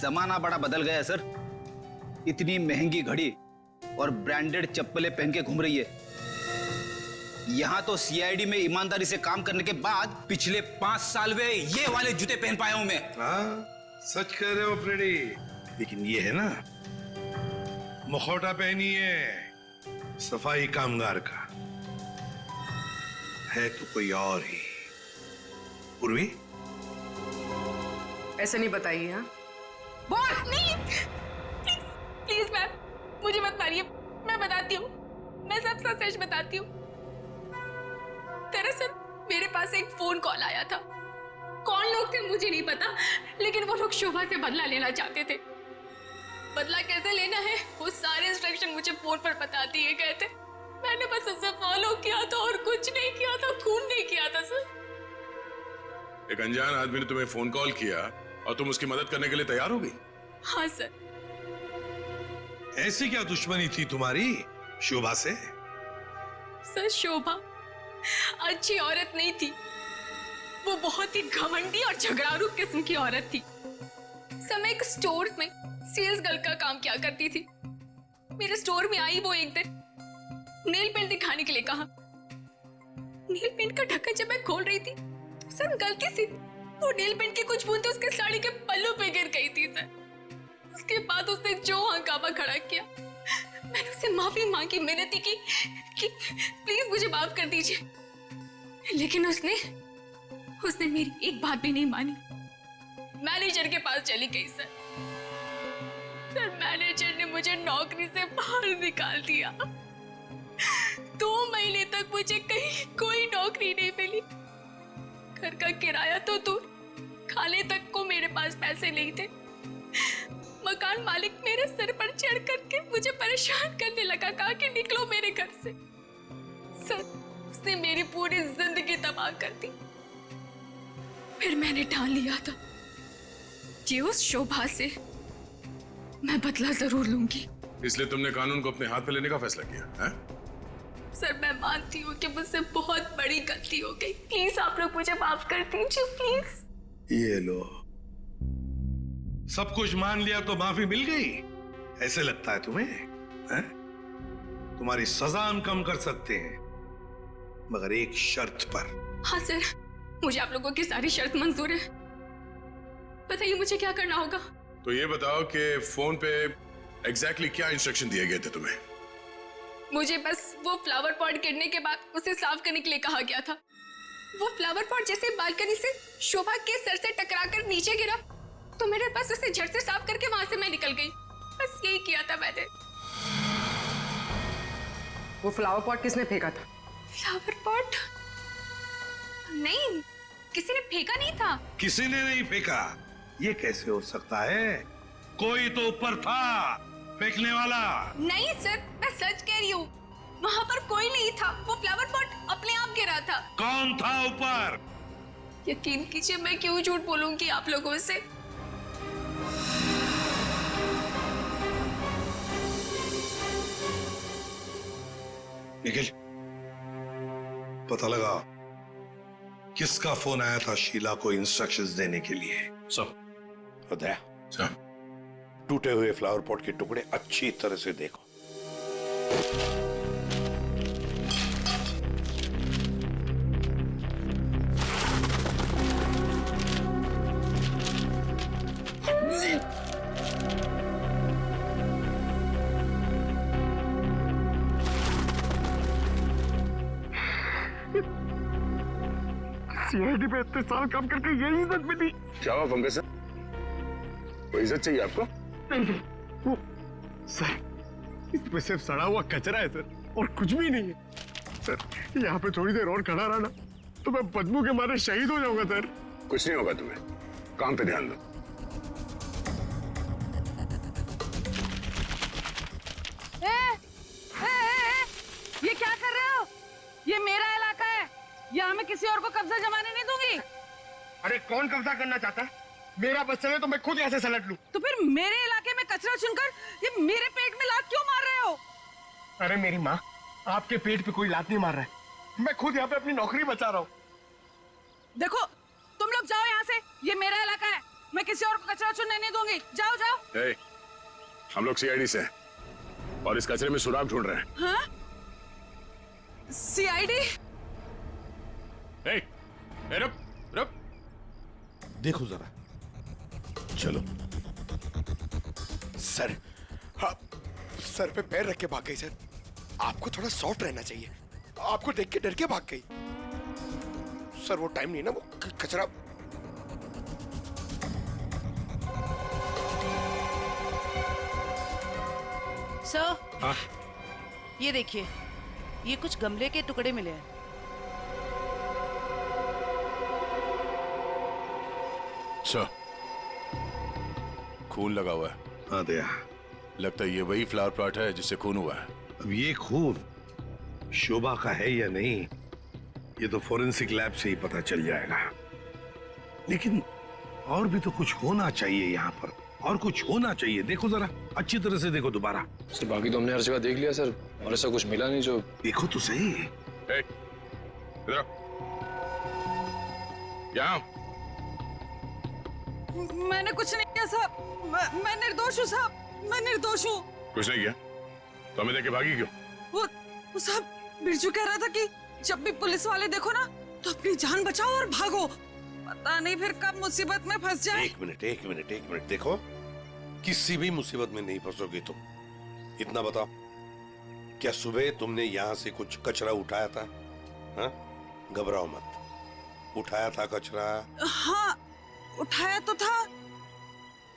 जमाना बड़ा बदल गया है सर। इतनी महंगी घड़ी और ब्रांडेड चप्पलें पहन के घूम रही है। यहाँ तो सीआईडी में ईमानदारी से काम करने के बाद पिछले 5 साल में ये वाले जूते पहन पाया हूं मैं। हाँ, सच कह रहे हो फ्रेडी। लेकिन ये है ना, मुखौटा पहनी है सफाई कामगार का, है तो कोई और ही। पूर्वी, ऐसे नहीं बताइए। हाँ, बोल नहीं। प्लीज प्लीज मैम, मुझे मत मारिए। मैं बताती हूँ, मैं सब सच बताती हूँ। दरअसल मेरे पास एक फोन कॉल आया था। कौन लोग थे मुझे नहीं पता, लेकिन वो लोग शोभा से बदला लेना चाहते थे। बदला कैसे लेना है वो सारे इंस्ट्रक्शन मुझे फोन पर बता दिए गए थे। मैंने बस उसे फॉलो किया था और कुछ नहीं किया था, खून नहीं किया था सर। एक अनजान आदमी ने तुम्हें फोन कॉल किया और तुम उसकी मदद करने के लिए तैयार हो गई? हाँ सर। ऐसी क्या दुश्मनी थी तुम्हारी शोभा से? सर शोभा अच्छी औरत नहीं थी, वो बहुत ही घमंडी और झगड़ालू किस्म की औरत थी। सर मैं एक स्टोर में सेल्स गर्ल का काम किया करती थी। मेरे स्टोर में आई वो एक दिन, नेल पेंट दिखाने के लिए कहा। नेल पेंट का ढक्कन जब मैं खोल रही थी तो सर गलती से वो नेल पेंट की कुछ बूंदें उसके साड़ी के पल्लू पे गिर गई थी सर। उसके बाद उसने जो हंगामा खड़ा किया, मैंने उससे माफी मांगी, मिन्नती की कि प्लीज मुझे माफ कर दीजिए, लेकिन उसने मेरी एक बात भी नहीं मानी। मैनेजर के पास चली गई सर। मैनेजर ने मुझे नौकरी से बाहर निकाल दिया। 2 महीने तक मुझे कहीं कोई नौकरी नहीं मिली। घर का किराया तो दूर, खाने तक को मेरे पास पैसे नहीं थे। मकान मालिक मेरे सिर पर चढ़ करके मुझे परेशान करने लगा, कहा कि निकलो मेरे घर से। सर उसने मेरी पूरी जिंदगी तबाह कर दी। फिर मैंने ठान लिया था कि उस शोभा से मैं बदला जरूर लूंगी। इसलिए तुमने कानून को अपने हाथ में लेने का फैसला किया है? सर मैं मानती हूँ कि मुझसे बहुत बड़ी गलती हो गई। प्लीज आप लोग मुझे माफ कर दीजिए प्लीज। ये लो, सब कुछ मान लिया तो माफी मिल गई? ऐसे लगता है तुम्हें? है? तुम्हारी सजा हम कम कर सकते हैं, मगर एक शर्त पर। हाँ सर, मुझे आप लोगों की सारी शर्त मंजूर है। बताइए मुझे क्या करना होगा? तो ये बताओ कि फोन पे एग्जैक्टली क्या इंस्ट्रक्शन दिए गए थे तुम्हें? मुझे बस वो फ्लावर पॉट गिरने के बाद उसे साफ करने के लिए कहा गया था। वो फ्लावर पॉट जैसे बालकनी से शोभा के सर से टकराकर नीचे गिरा तो मेरे पास उसे झट से साफ करके वहां से मैं निकल गई। बस यही किया था मैंने। वो फ्लावर पॉट किसने फेंका था? Flower pot? नहीं, किसी ने फेंका नहीं था। किसी ने नहीं फेंका? ये कैसे हो सकता है? कोई तो ऊपर था फेंकने वाला। नहीं सर, मैं सच कह रही हूँ, वहाँ पर कोई नहीं था। वो फ्लावर पॉट अपने आप गिरा था। कौन था ऊपर? यकीन कीजिए, मैं क्यों झूठ बोलूंगी आप लोगों से। निखिल, पता लगा किसका फोन आया था शीला को इंस्ट्रक्शंस देने के लिए? दया, टूटे हुए फ्लावर पॉट के टुकड़े अच्छी तरह से देखो। सीआईडी पे इतने साल काम करके यही इज्जत मिली। क्या हुआ पंकज सर? कोई इज्जत चाहिए आपको? नहीं, वो सर इसमें सिर्फ सड़ा हुआ कचरा है सर, और कुछ भी नहीं है सर। यहाँ पे थोड़ी देर और खड़ा रहा ना तो मैं बदबू के मारे शहीद हो जाऊंगा सर। कुछ नहीं होगा तुम्हें, काम पे ध्यान दो। ये क्या कर रहे हो? ये मेरा इलाका है, यहाँ मैं किसी और को कब्जा जमाने नहीं दूंगी। अरे कौन कब्जा करना चाहता है? मेरा बच्चा है तो मैं खुद यहाँ से सलट लूं। तो फिर मेरे इलाके में कचरा चुनकर ये मेरे पेट में लात क्यों मार रहे हो? अरे मेरी माँ, आपके पेट पे कोई लात नहीं मार रहा है, मैं खुद यहाँ पे अपनी नौकरी बचा रहा हूँ। देखो तुम लोग जाओ यहाँ से, ये मेरा इलाका है, मैं किसी और को कचरा चुनने नहीं दूंगी। जाओ जाओ। हम लोग सीआईडी से हैं और इस कचरे में सुराग ढूंढ रहे हैं। हाँ? सीआईडी? रुक रुक, देखो जरा, चलो। सर, हाँ, सर पे पैर रख के भाग गई सर। आपको थोड़ा सॉफ्ट रहना चाहिए, आपको देख के डर के भाग गई। सर वो टाइम नहीं ना, वो कचरा। सर, हाँ? ये देखिए, ये कुछ गमले के टुकड़े मिले हैं। सर, खून लगा हुआ है। हाँ दया, लगता है ये वही फ्लावर प्लॉट है जिससे खून हुआ है। अब ये खून शोभा का है या नहीं, ये तो फोरेंसिक लैब से ही पता चल जाएगा। लेकिन और भी तो कुछ होना चाहिए यहाँ पर, और कुछ होना चाहिए। देखो जरा अच्छी तरह से देखो दोबारा। सर बाकी तो हमने हर जगह देख लिया सर, और ऐसा कुछ मिला नहीं जो। देखो तो सही। इधर यहाँ। मैंने कुछ नहीं किया साहब, मैं निर्दोष हूँ साहब, मैं निर्दोष हूँ। कुछ नहीं किया तो हमें देखे भागी क्यों? वो साहब बिरजू कह रहा था कि जब भी पुलिस वाले देखो ना तो अपनी जान बचाओ और भागो, पता नहीं फिर कब मुसीबत में फंस जाए। एक मिनट देखो, किसी भी मुसीबत में नहीं फंसोगे तुम। इतना बताओ, क्या सुबह तुमने यहाँ से कुछ कचरा उठाया था? हाँ, घबराओ मत, उठाया था कचरा? हाँ उठाया तो था,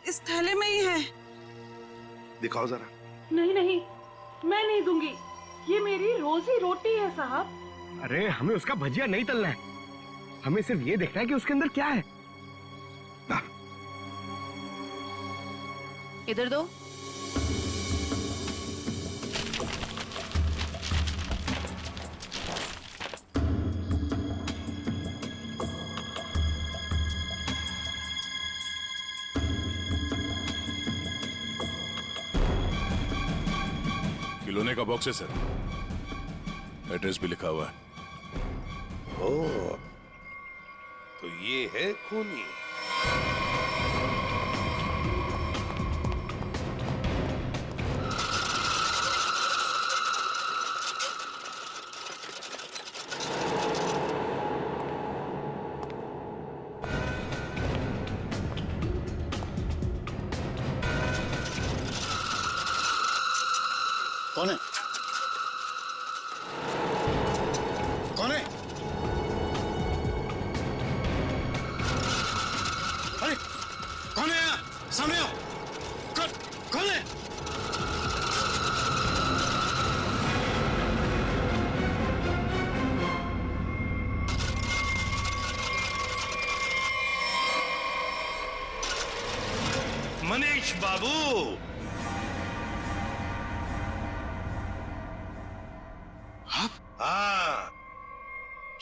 इस थैले में ही है। दिखाओ जरा। नहीं नहीं, मैं नहीं दूंगी, ये मेरी रोजी रोटी है साहब। अरे हमें उसका भजिया नहीं तलना है, हमें सिर्फ ये देखना है कि उसके अंदर क्या है। इधर दो। खिलौने का बॉक्स है सर, एड्रेस भी लिखा हुआ है। ओह, तो ये है खूनी। कौन है? कौन है? अरे कौन है यहाँ? सामने आओ। कौन है? मनीष बाबू, हाँ,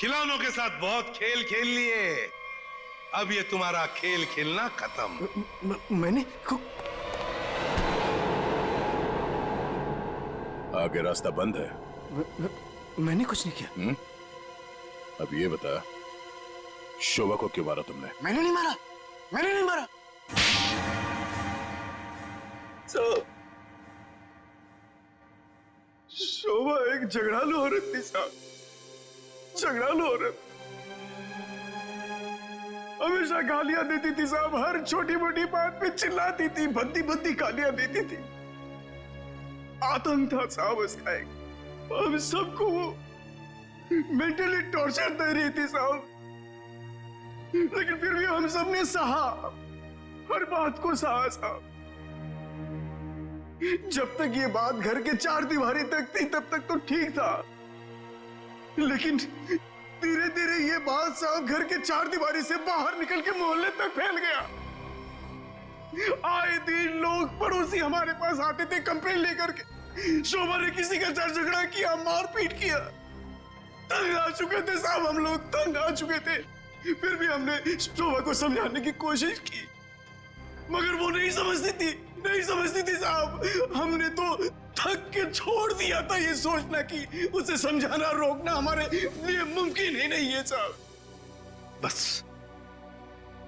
खिलौनों के साथ बहुत खेल खेल लिए, अब ये तुम्हारा खेल खेलना खत्म। मैंने आगे रास्ता बंद है। मैंने कुछ नहीं किया। अब ये बता, शोभा को क्यों मारा तुमने? मैंने नहीं मारा, मैंने नहीं मारा। शोभा एक झगड़ालू औरत थी साहब, झगड़ालू औरत। हमेशा गालियां देती थी साहब, हर छोटी मोटी बात पे चिल्लाती थी, भद्दी भद्दी गालियां देती थी। आतंक था साहब उसका एक, हम सबको वो मेंटली टॉर्चर दे रही थी साहब, लेकिन फिर भी हम सबने सहा, हर बात को सहा साहब। जब तक ये बात घर के चार दीवारी तक थी तब तक तो ठीक था, लेकिन धीरे धीरे ये बात साहब घर के चार दीवारी से बाहर निकल के मोहल्ले तक फैल गया। आए दिन लोग पड़ोसी हमारे पास आते थे कंप्लेंट लेकर के, शोभा ने किसी का झगड़ा किया, मारपीट किया। तंग आ चुके थे साहब हम लोग, तंग आ चुके थे। फिर भी हमने शोभा को समझाने की कोशिश की, मगर वो नहीं समझती थी साहब। हमने तो थक के छोड़ दिया था ये सोचना कि उसे समझाना रोकना हमारे लिए मुमकिन ही नहीं है साहब। बस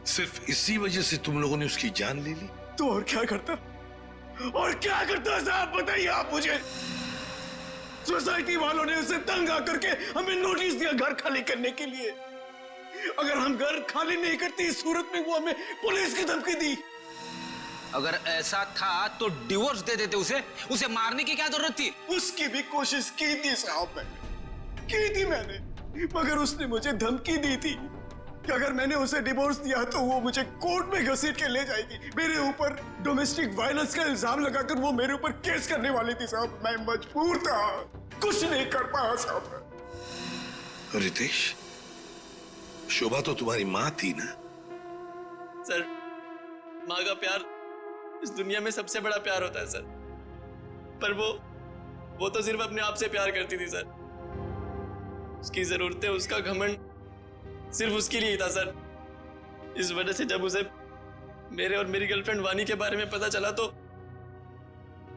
सिर्फ इसी वजह से तुम लोगों ने उसकी जान ले ली? तो और क्या करता साहब, बताइए आप मुझे। सोसाइटी वालों ने उसे तंग आकर के हमें नोटिस दिया घर खाली करने के लिए। अगर हम घर खाली नहीं करते इस सूरत में वो हमें पुलिस की धमकी दी। अगर ऐसा था तो डिवोर्स दे देते उसे मारने की क्या जरूरत थी? उसकी भी कोशिश की थी साहब, मैंने, मगर उसने मुझे धमकी दी थी कि अगर मैंने उसे डिवोर्स दिया तो वो मुझे कोर्ट में घसीट के ले जाएगी। मेरे ऊपर डोमेस्टिक वायलेंस का इल्जाम लगाकर वो मेरे ऊपर केस करने वाली थी साहब। मैं मजबूर था, कुछ नहीं कर पाया साहब। रितेश, शोभा तो तुम्हारी माँ थी ना? सर, माँ का प्यार इस दुनिया में सबसे बड़ा प्यार होता है सर, पर वो तो सिर्फ अपने आप से प्यार करती थी सर। उसकी जरूरतें, उसका घमंड सिर्फ उसके लिए ही था सर, इस वजह से जब उसे मेरे और मेरी गर्लफ्रेंड वानी के बारे में पता चला तो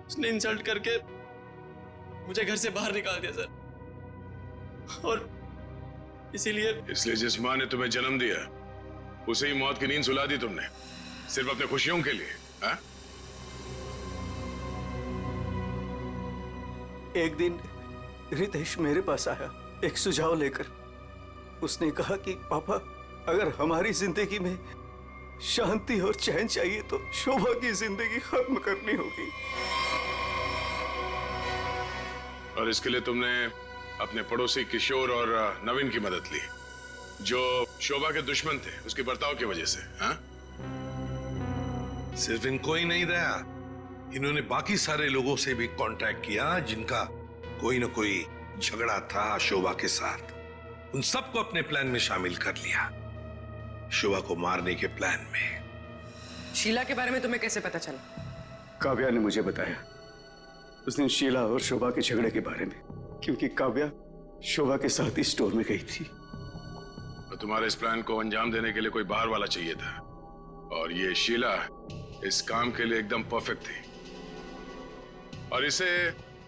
उसने इंसल्ट करके मुझे घर से बाहर निकाल दिया सर। और इसलिए जिस माँ ने तुम्हें जन्म दिया उसे ही मौत की नींद सुला दी तुमने, सिर्फ अपने खुशियों के लिए, हाँ? एक दिन रितेश मेरे पास आया एक सुझाव लेकर। उसने कहा कि पापा, अगर हमारी जिंदगी में शांति और चैन चाहिए तो शोभा की जिंदगी खत्म करनी होगी। और इसके लिए तुमने अपने पड़ोसी किशोर और नवीन की मदद ली, जो शोभा के दुश्मन थे उसके बर्ताव की वजह से, हाँ? सिर्फ इनको ही नहीं रहा, इन्होंने बाकी सारे लोगों से भी कांटेक्ट किया जिनका कोई ना कोई झगड़ा था शोभा के साथ। उन सबको अपने प्लान में शामिल कर लिया, शोभा को मारने के प्लान में। शीला के बारे में तुम्हें कैसे पता चला? काव्या ने मुझे बताया उस दिन शीला और शोभा के झगड़े के बारे में, क्योंकि काव्या शोभा के साथ ही स्टोर में गई थी। तो तुम्हारे इस प्लान को अंजाम देने के लिए कोई बाहर वाला चाहिए था, और ये शीला इस काम के लिए एकदम परफेक्ट थी। और इसे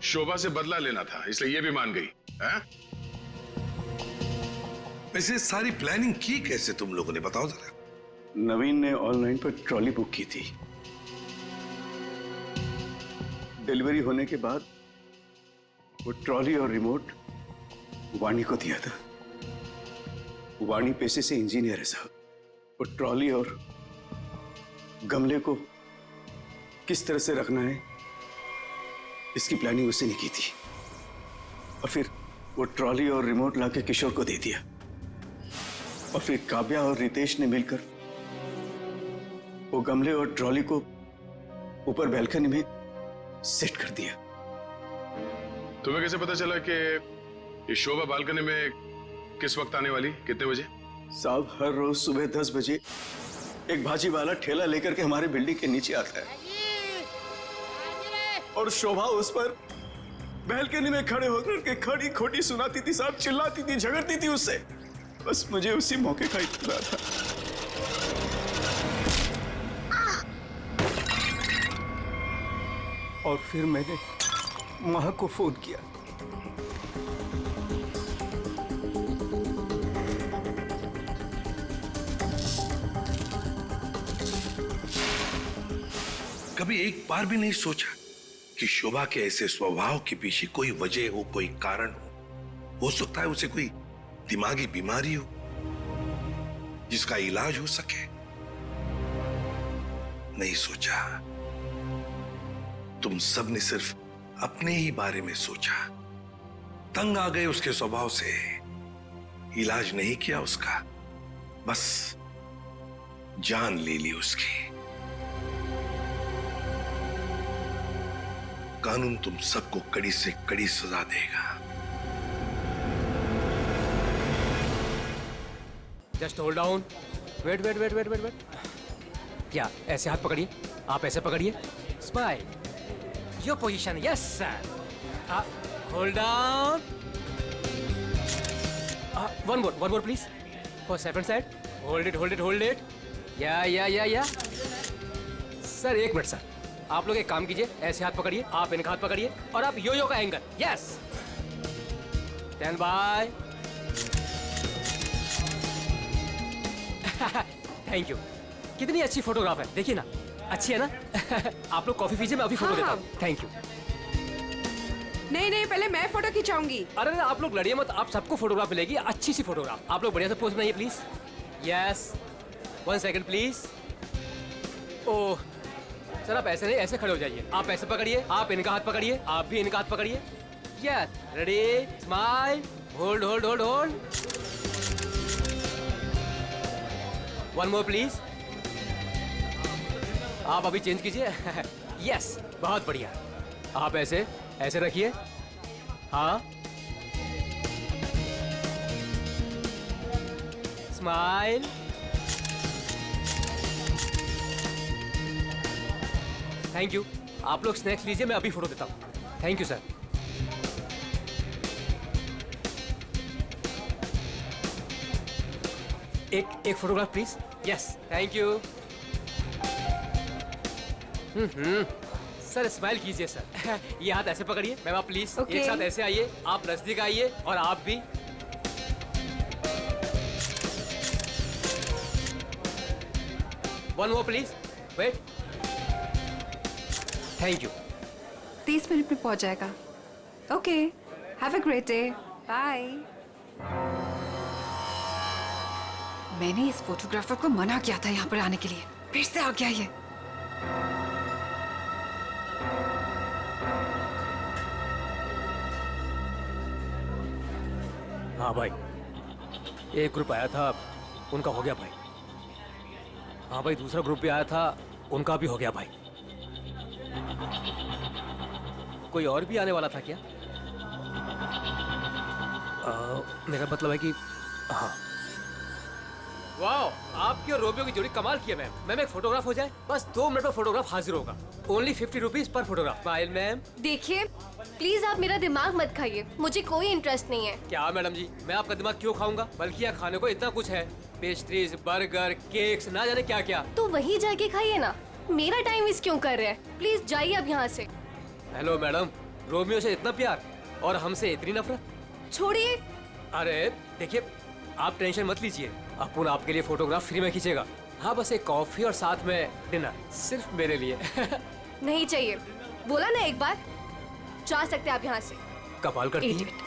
शोभा से बदला लेना था, इसलिए ये भी मान गई, हैं? वैसे सारी प्लानिंग की कैसे तुम लोगों ने, बताओ जरा। नवीन ने ऑनलाइन पर ट्रॉली बुक की थी। डिलीवरी होने के बाद वो ट्रॉली और रिमोट वाणी को दिया था। वाणी पेशे से इंजीनियर है साहब। वो ट्रॉली और गमले को किस तरह से रखना है इसकी प्लानिंग उसने नहीं की थी। और फिर वो ट्रॉली और रिमोट लाके किशोर को दे दिया। और फिर काव्या और रितेश ने मिलकर वो गमले और ट्रॉली को ऊपर बैल्कनी में सेट कर दिया। तुम्हें कैसे पता चला कि ये शोभा बालकनी में किस वक्त आने वाली, कितने बजे? साहब, हर रोज सुबह 10 बजे एक भाजी वाला ठेला लेकर के हमारे बिल्डिंग के नीचे आता है, और शोभा उस पर बैल्कनी में खड़े होकर के खड़ी खोटी सुनाती थी साहब, चिल्लाती थी, झगड़ती थी उससे। बस मुझे उसी मौके का इंतजार था। और फिर मैंने मां को फोन किया। कभी एक बार भी नहीं सोचा कि शोभा के ऐसे स्वभाव के पीछे कोई वजह हो, कोई कारण हो सकता है उसे कोई दिमागी बीमारी हो जिसका इलाज हो सके। नहीं सोचा। तुम सब ने सिर्फ अपने ही बारे में सोचा, तंग आ गए उसके स्वभाव से, इलाज नहीं किया उसका, बस जान ले ली उसकी। कानून तुम सबको कड़ी से कड़ी सजा देगा। Just hold down, wait wait wait wait wait wait. क्या ऐसे हाथ पकड़िए, आप ऐसे पकड़िए, smile, your position, yes sir, hold down, one more please, for second side, hold it hold it hold it, yeah sir, एक मिनट सर, आप लोग एक काम कीजिए, ऐसे हाथ पकड़िए, आप इनका हाथ पकड़िए, और आप यो का angle, yes, stand by. Thank you. कितनी अच्छी फोटोग्राफ है, देखिए ना, अच्छी है ना? आप लोग कॉफी पीजिए, मैं अभी फोटो देता हूँ। Thank you. नहीं, पहले मैं फोटो खिंचाऊंगी। अरे आप लोग लड़िए मत, आप सबको फोटोग्राफ मिलेगी, अच्छी सी फोटोग्राफ। आप लोग बढ़िया से पोज बनाइए please. Yes, 1 second please. Oh sir, आप ऐसे नहीं, ऐसे खड़े हो जाइए, आप ऐसे पकड़िए, आप इनका हाथ पकड़िए, आप भी इनका हाथ पकड़िए। Yes, ready, smile, hold hold hold hold, one more please. आप अभी चेंज कीजिए। यस, बहुत बढ़िया। आप ऐसे ऐसे रखिए, हाँ, स्माइल, थैंक यू। आप लोग स्नैक्स लीजिए, मैं अभी फोटो देता हूँ। Thank you sir. एक photograph please, yes thank you. Sir smile कीजिए सर। ये हाथ ऐसे पकड़िए मैम, आप प्लीज Okay. एक साथ ऐसे आइए, आप नजदीक आइए और आप भी। One more please, wait. Thank you. 30 minute में पहुंच जाएगा। Okay, have a great day, bye. मैंने इस फोटोग्राफर को मना किया था यहाँ पर आने के लिए, फिर से आ गया ये। हाँ भाई, एक ग्रुप आया था, उनका हो गया भाई। हाँ भाई, दूसरा ग्रुप भी आया था, उनका भी हो गया भाई। कोई और भी आने वाला था क्या? मेरा मतलब है कि हाँ। वाओ, आपकी और रोमियो की जोड़ी कमाल की है मैम। मैम एक फोटोग्राफ हो जाए, बस 2 मिनट में फोटोग्राफ हाजिर होगा। Only 50 rupees per photograph. Smile ma'am. देखिए प्लीज आप मेरा दिमाग मत खाइए, मुझे कोई इंटरेस्ट नहीं है। क्या मैडम जी, मैं आपका दिमाग क्यों खाऊंगा? बल्कि यहाँ खाने को इतना कुछ है, पेस्ट्रीज, बर्गर, केक्स, ना जाने क्या क्या। तो वहीं जाके खाइए ना, मेरा टाइम वेस्ट क्यों कर रहे हैं? प्लीज जाइए अब यहाँ से। हेलो मैडम, रोमियो से इतना प्यार और हमसे इतनी नफरत? छोड़िए। अरे देखिए, आप टेंशन मत लीजिए, अपुन आपके लिए फोटोग्राफ फ्री में खींचेगा। हाँ, बस एक कॉफी और साथ में डिनर, सिर्फ मेरे लिए। नहीं चाहिए, बोला ना एक बार। जा सकते आप यहाँ से। कमाल करती है।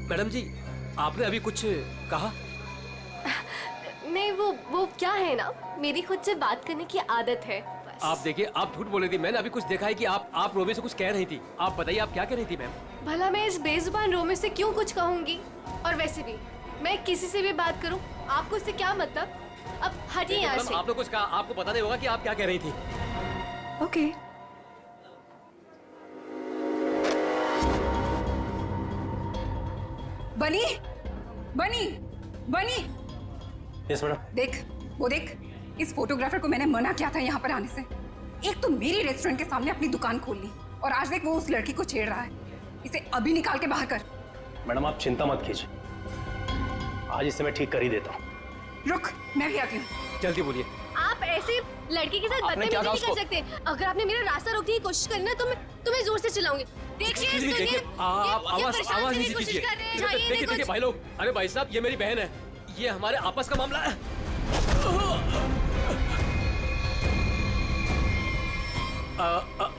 मैडम जी, आपने अभी कुछ कहा? नहीं, वो क्या है ना, मेरी खुद से बात करने की आदत है। आप देखिए, आप झूठ बोल रही थी। मैंने अभी कुछ देखा है कि आप रोमियो से कुछ कह रही थी। आप बताइए, आप क्या कह रही थी मैम? भला मैं इस बेजुबान रोमियो से क्यों कुछ कहूंगी? और वैसे भी मैं किसी से भी बात करूं, आपको इससे क्या मतलब? अब हटिए यहाँ से। आपने कुछ कहा, आपको पता नहीं होगा कि आप क्या कह रही थी। ओके। बनी, बनी, बनी। Yes madam. देख, वो देख, इस फोटोग्राफर को मैंने मना किया था यहाँ पर आने से। एक तो मेरी रेस्टोरेंट के सामने अपनी दुकान खोल ली, और आज देख वो उस लड़की को छेड़ रहा है। इसे अभी निकाल के बाहर कर। मैडम आप चिंता मत कीजिए, आज इसे मैं ठीक कर ही देता हूँ। रुक, मैं भी आती हूँ। जल्दी बोलिए। आप ऐसे लड़की के साथ बदतमीजी नहीं कर सकते। अगर आपने मेरा रास्ता रोकने की कोशिश करी ना, तो मैं तुम्हें जोर से चिल्लाऊंगी। देखिए, आप आवाज नहीं कीजिए। देखिए भाई लोग, अरे भाई साहब, ये मेरी बहन है, ये हमारे आपस का मामला है।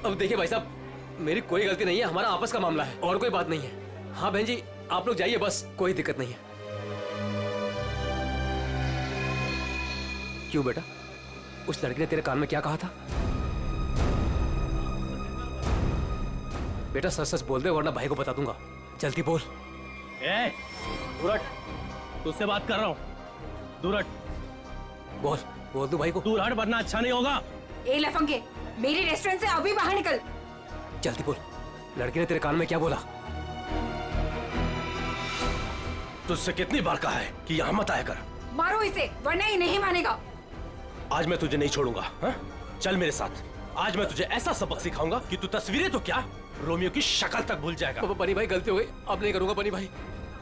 अब देखिए भाई साहब, मेरी कोई गलती नहीं है, हमारा आपस का मामला है और कोई बात नहीं है। हाँ बहन जी, आप लोग जाइए, बस कोई दिक्कत नहीं है। क्यों बेटा, उस लड़की ने तेरे कान में क्या कहा था? बेटा सच सच बोल दे, वरना भाई को बता दूंगा। जल्दी बोल। दूर हट, तुझसे बात कर रहा हूँ। दूर हट। बोल दो भाई को। दूर हट, वरना अच्छा नहीं होगा। ए लफंगे, मेरी रेस्टोरेंट से अभी बाहर निकल। जल्दी बोल, लड़की ने तेरे कान में क्या बोला? तुझसे कितनी बार कहा है कि यहाँ मत आया कर। मारो इसे, वरना ये नहीं मानेगा। आज मैं तुझे नहीं छोड़ूंगा। हा? चल मेरे साथ, आज मैं तुझे ऐसा सबक सिखाऊंगा कि तू तस्वीरें तो क्या, रोमियो की शक्ल तक भूल जाएगा। बनी भाई, गलती हो गई, अब नहीं करूंगा। बनी भाई,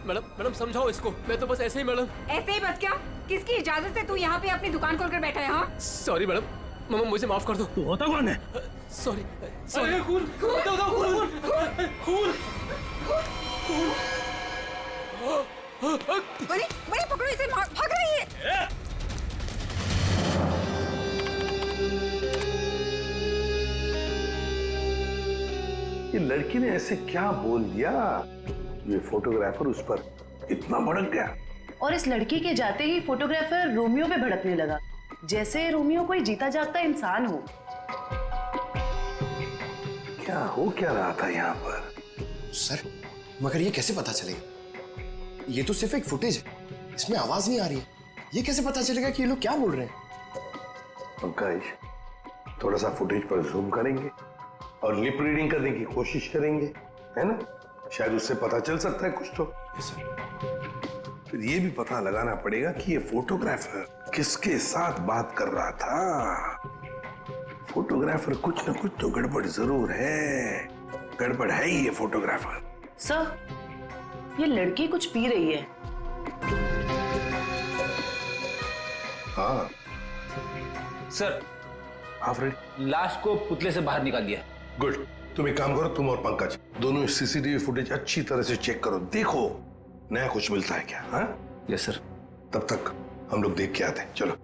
मैडम समझाओ इसको। मैं तो बस ऐसे ही मैडम। ऐसे ही बस क्या? किसकी इजाजत से तू यहाँ पे अपनी दुकान खोलकर बैठा है? हाँ, सॉरी मैडम, मामा मुझे माफ कर दो। तू होता कौन है? सॉरी। बनी, पकड़ो इसे, भाग रही है। ये लड़की ने ऐसे क्या बोल दिया, ये फोटोग्राफर उस पर इतना भड़क गया? और इस लड़की के जाते ही फोटोग्राफर रोमियो पे भड़कने लगा, जैसे रोमियो कोई जीता जागता इंसान हो। क्या हो क्या रहा था यहाँ पर? सर, मगर ये कैसे पता चलेगा? ये तो सिर्फ एक फुटेज है, इसमें आवाज नहीं आ रही है। ये कैसे पता चलेगा कि ये लोग क्या बोल रहे हैं? पंकज, थोड़ा सा फुटेज पर जूम करेंगे और लिप रीडिंग करने की कोशिश करेंगे, है ना? शायद उससे पता चल सकता है कुछ तो। फिर ये भी पता लगाना पड़ेगा कि ये फोटोग्राफर किसके साथ बात कर रहा था। फोटोग्राफर कुछ ना कुछ तो गड़बड़ जरूर है। गड़बड़ है ही ये फोटोग्राफर। सर, ये लड़की कुछ पी रही है। हाँ सर, हाँ फ्रेंड, लाश को पुतले से बाहर निकाल दिया। गुड। तुम एक काम करो, तुम और पंकज दोनों सीसीटीवी फुटेज अच्छी तरह से चेक करो, देखो नया कुछ मिलता है क्या। हाँ यस सर। तब तक हम लोग देख के आते हैं, चलो।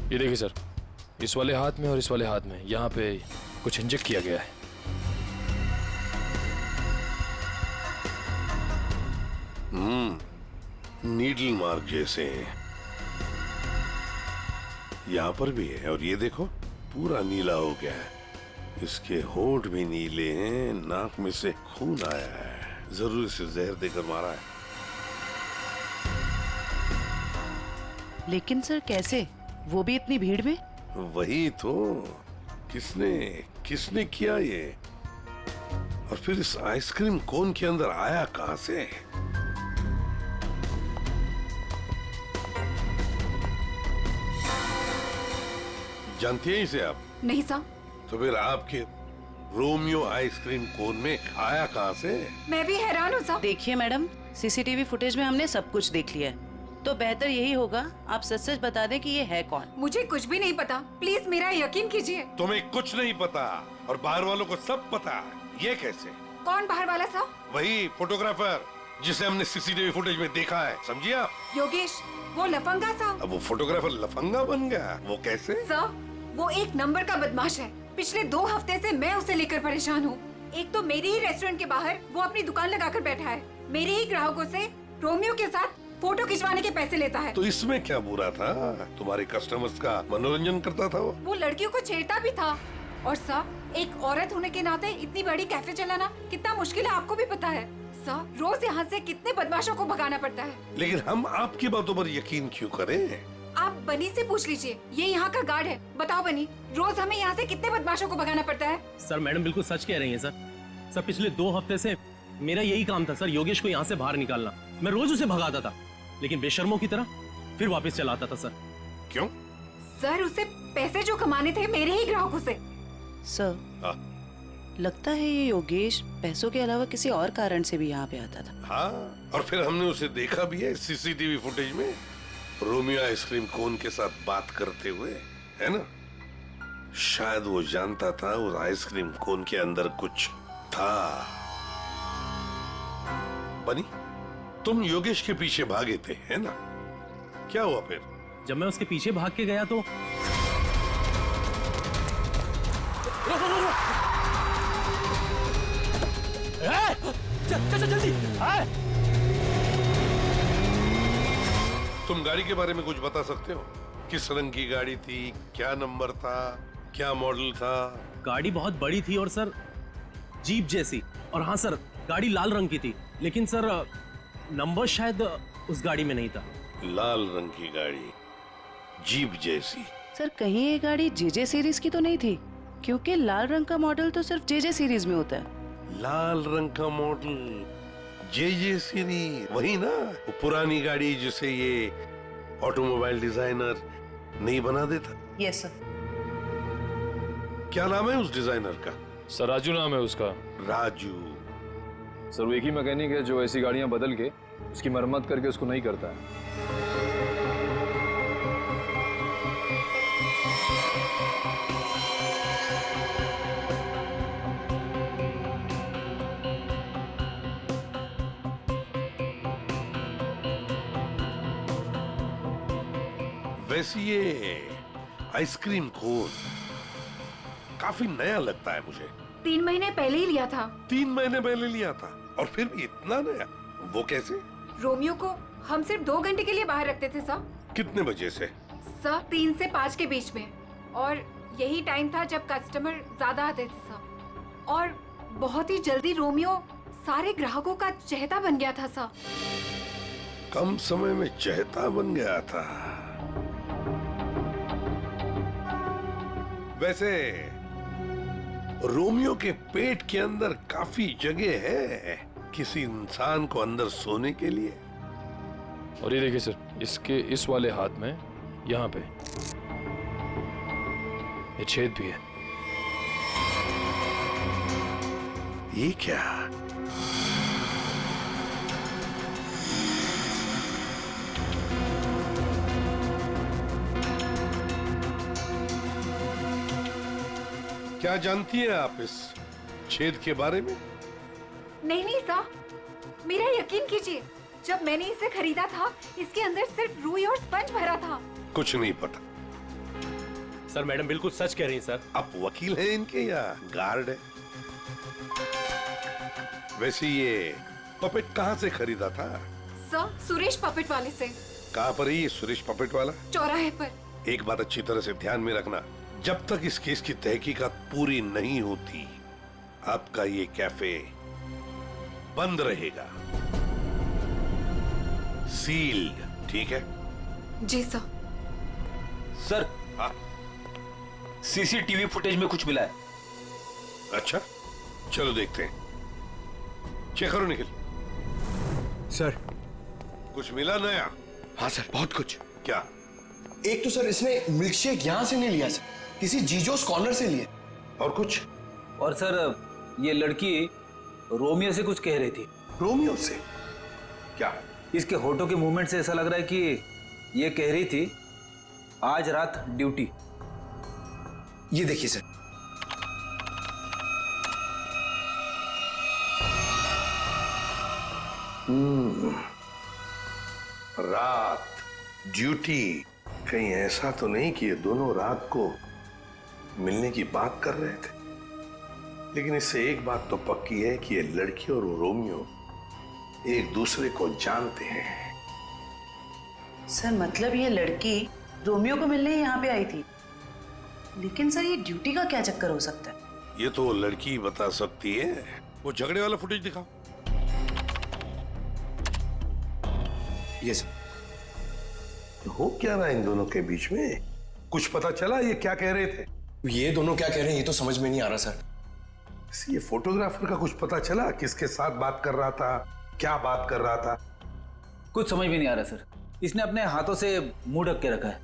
ये देखिए सर, इस वाले हाथ में और इस वाले हाथ में यहाँ पे कुछ इंजेक्ट किया गया है। नीडल मार्क जैसे हैं। यहाँ पर भी है, और ये देखो पूरा नीला हो गया है। इसके होंठ भी नीले हैं, नाक में से खून आया है। जरूर इसे जहर देकर मारा है। लेकिन सर कैसे, वो भी इतनी भीड़ में? वही तो, किसने किसने किया ये? और फिर इस आइसक्रीम कोन के अंदर आया कहां से? जानती हैं इसे आप? नहीं साहब। तो फिर आपके रोमियो आइसक्रीम कोन में आया कहां से? मैं भी हैरान हूँ साहब। देखिए मैडम, सीसीटीवी फुटेज में हमने सब कुछ देख लिया है, तो बेहतर यही होगा आप सच सच बता दें कि ये है कौन। मुझे कुछ भी नहीं पता, प्लीज मेरा यकीन कीजिए। तुम्हें कुछ नहीं पता और बाहर वालों को सब पता। ये कैसे? कौन बाहर वाला साहब? वही फोटोग्राफर जिसे हमने सीसीटीवी फुटेज में देखा है, समझिए आप? योगेश, वो लफंगा साहब। अब वो फोटोग्राफर लफंगा बन गया? वो कैसे? सर, वो एक नंबर का बदमाश है। पिछले 2 हफ्ते से मैं उसे लेकर परेशान हूँ। एक तो मेरे ही रेस्टोरेंट के बाहर वो अपनी दुकान लगाकर बैठा है, मेरे ही ग्राहकों से रोमियो के साथ फोटो खिंचवाने के पैसे लेता है। तो इसमें क्या बुरा था? तुम्हारे कस्टमर्स का मनोरंजन करता था वो लड़कियों को छेड़ता भी था। और सर, एक औरत होने के नाते इतनी बड़ी कैफे चलाना कितना मुश्किल है, आपको भी पता है। सर, रोज यहाँ से कितने बदमाशों को भगाना पड़ता है। लेकिन हम आपकी बातों पर यकीन क्यों करें? आप बनी से पूछ लीजिए, ये यहाँ का गार्ड है। बताओ बनी, रोज हमें यहाँ से कितने बदमाशों को भगाना पड़ता है? सर मैडम बिल्कुल सच कह रही हैं सर। पिछले 2 हफ्ते से मेरा यही काम था सर, योगेश को यहाँ से बाहर निकालना। मैं रोज उसे भगाता था, लेकिन बेशर्मों की तरह फिर वापस चलाता था सर। क्यों? सर, उसे पैसे जो कमाने थे मेरे ही ग्राहकों से। सर, लगता है ये योगेश पैसों के अलावा किसी और कारण से भी यहाँ पे आता था। हाँ, और फिर हमने उसे देखा भी है सीसीटीवी फुटेज में, रोमियो आइसक्रीम कोन के साथ बात करते हुए, है ना? शायद वो जानता था उस आइसक्रीम कोन के अंदर कुछ था। बनी, तुम योगेश के पीछे भागे थे, है ना? क्या हुआ फिर? जब मैं उसके पीछे भाग के गया तो चल जल्दी। तुम गाड़ी के बारे में कुछ बता सकते हो? किस रंग की गाड़ी थी, क्या नंबर था, क्या मॉडल था? गाड़ी बहुत बड़ी थी और सर जीप जैसी। और हाँ सर, गाड़ी लाल रंग की थी, लेकिन सर नंबर शायद उस गाड़ी में नहीं था। लाल रंग की गाड़ी, जीप जैसी। सर, कहीं ये गाड़ी जेजे सीरीज की तो नहीं थी? क्योंकि लाल रंग का मॉडल तो सिर्फ जेजे सीरीज में होता है। लाल रंग का मॉडल, जेजे सीरीज, वही ना? वो पुरानी गाड़ी जिसे ये ऑटोमोबाइल डिजाइनर नहीं बना देता। Yes sir. क्या नाम है उस डिजाइनर का? सर राजू नाम है उसका। राजू? सर वो एक ही मैकेनिक है जो ऐसी गाड़ियां बदल के उसकी मरम्मत करके उसको नहीं करता है। वैसे ये आइसक्रीम कोन काफी नया लगता है मुझे। 3 महीने पहले ही लिया था। 3 महीने पहले लिया था और फिर भी इतना नया? वो कैसे? रोमियो को हम सिर्फ 2 घंटे के लिए बाहर रखते थे सर। कितने बजे से? सर 3 से 5 के बीच में, और यही टाइम था जब कस्टमर ज्यादा आते थे सर। और बहुत ही जल्दी रोमियो सारे ग्राहकों का चहेता बन गया था सर। कम समय में चहेता बन गया था। वैसे रोमियो के पेट के अंदर काफी जगह है किसी इंसान को अंदर सोने के लिए। और ये देखिए सर, इसके इस वाले हाथ में यहाँ पे ये छेद भी है। ये क्या? क्या जानती हैं आप इस छेद के बारे में? नहीं सर, मेरा यकीन कीजिए, जब मैंने इसे खरीदा था इसके अंदर सिर्फ रुई और स्पंज भरा था। कुछ नहीं पता। सर मैडम बिल्कुल सच कह रही हैं सर। आप वकील हैं इनके या गार्ड है? वैसे ये पपेट कहाँ से खरीदा था? सर सुरेश पपेट वाले से। कहाँ पर है ये सुरेश पपेट वाला? चौराहे पर। एक बात अच्छी तरह से ध्यान में रखना, जब तक इस केस की तहकीकात पूरी नहीं होती आपका ये कैफे बंद रहेगा, सील्ड, ठीक है? जी सर। सर सीसीटीवी फुटेज में कुछ मिला है। अच्छा, चलो देखते हैं। चेक करो निखिल। सर कुछ मिला नया? हाँ सर, बहुत कुछ। क्या? एक तो सर इसने मिल्क शेक यहाँ से नहीं लिया सर, किसी जीजोस कॉर्नर से लिए। और कुछ? और सर ये लड़की रोमियो से कुछ कह रही थी। रोमियो से? क्या? इसके होठों के मूवमेंट से ऐसा लग रहा है कि ये कह रही थी आज रात ड्यूटी। ये देखिए सर। रात ड्यूटी, कहीं ऐसा तो नहीं कि ये दोनों रात को मिलने की बात कर रहे थे? लेकिन इससे एक बात तो पक्की है कि ये लड़की और रोमियो एक दूसरे को जानते हैं। सर मतलब ये लड़की रोमियो को मिलने यहाँ पे आई थी, लेकिन सर ये ड्यूटी का क्या चक्कर हो सकता है? ये तो लड़की बता सकती है। वो झगड़े वाला फुटेज दिखाओ। ये सर। हो क्या रहा है इन दोनों के बीच में? कुछ पता चला ये क्या कह रहे थे? ये दोनों क्या कह रहे हैं ये तो समझ में नहीं आ रहा सर। ये फोटोग्राफर का कुछ पता चला? किसके साथ बात कर रहा था, क्या बात कर रहा था? कुछ समझ में नहीं आ रहा सर। इसने अपने हाथों से मुंह ढक के रखा है।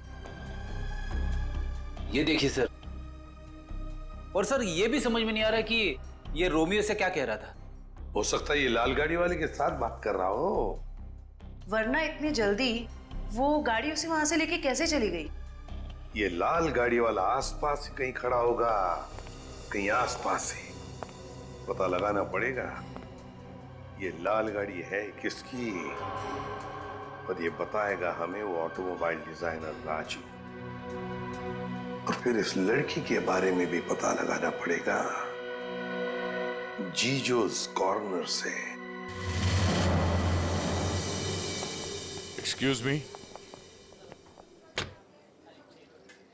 ये देखिए सर। और सर ये भी समझ में नहीं आ रहा कि ये रोमियो से क्या कह रहा था। हो सकता है ये लाल गाड़ी वाले के साथ बात कर रहा हो। वरना इतनी जल्दी वो गाड़ी उसे वहां से लेके कैसे चली गई? ये लाल गाड़ी वाला आसपास ही कहीं खड़ा होगा, कहीं आसपास ही। पता लगाना पड़ेगा ये लाल गाड़ी है किसकी, और ये बताएगा हमें वो ऑटोमोबाइल डिजाइनर राजू। और फिर इस लड़की के बारे में भी पता लगाना पड़ेगा जीजोस कॉर्नर से। Excuse me.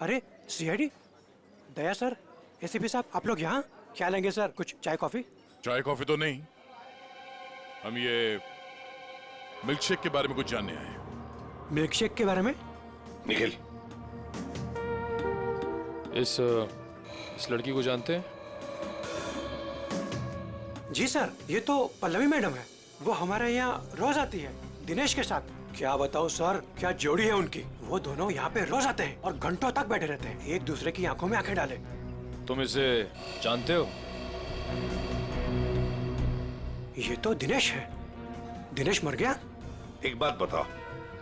अरे सीआईडी दया सर, एसीपी साहब, आप लोग यहाँ क्या लेंगे सर? कुछ चाय कॉफी? चाय कॉफी तो नहीं, हम ये मिल्क शेक के बारे में कुछ जानने आए हैं। मिल्क शेक के बारे में? निखिल, इस लड़की को जानते हैं? जी सर, ये तो पल्लवी मैडम है। वो हमारे यहाँ रोज आती है दिनेश के साथ। क्या बताओ सर, क्या जोड़ी है उनकी। वो दोनों यहाँ पे रोज आते हैं और घंटों तक बैठे रहते हैं, एक दूसरे की आंखों में आंखें डाले। तुम इसे जानते हो? ये तो दिनेश है। दिनेश मर गया? एक बात बताओ,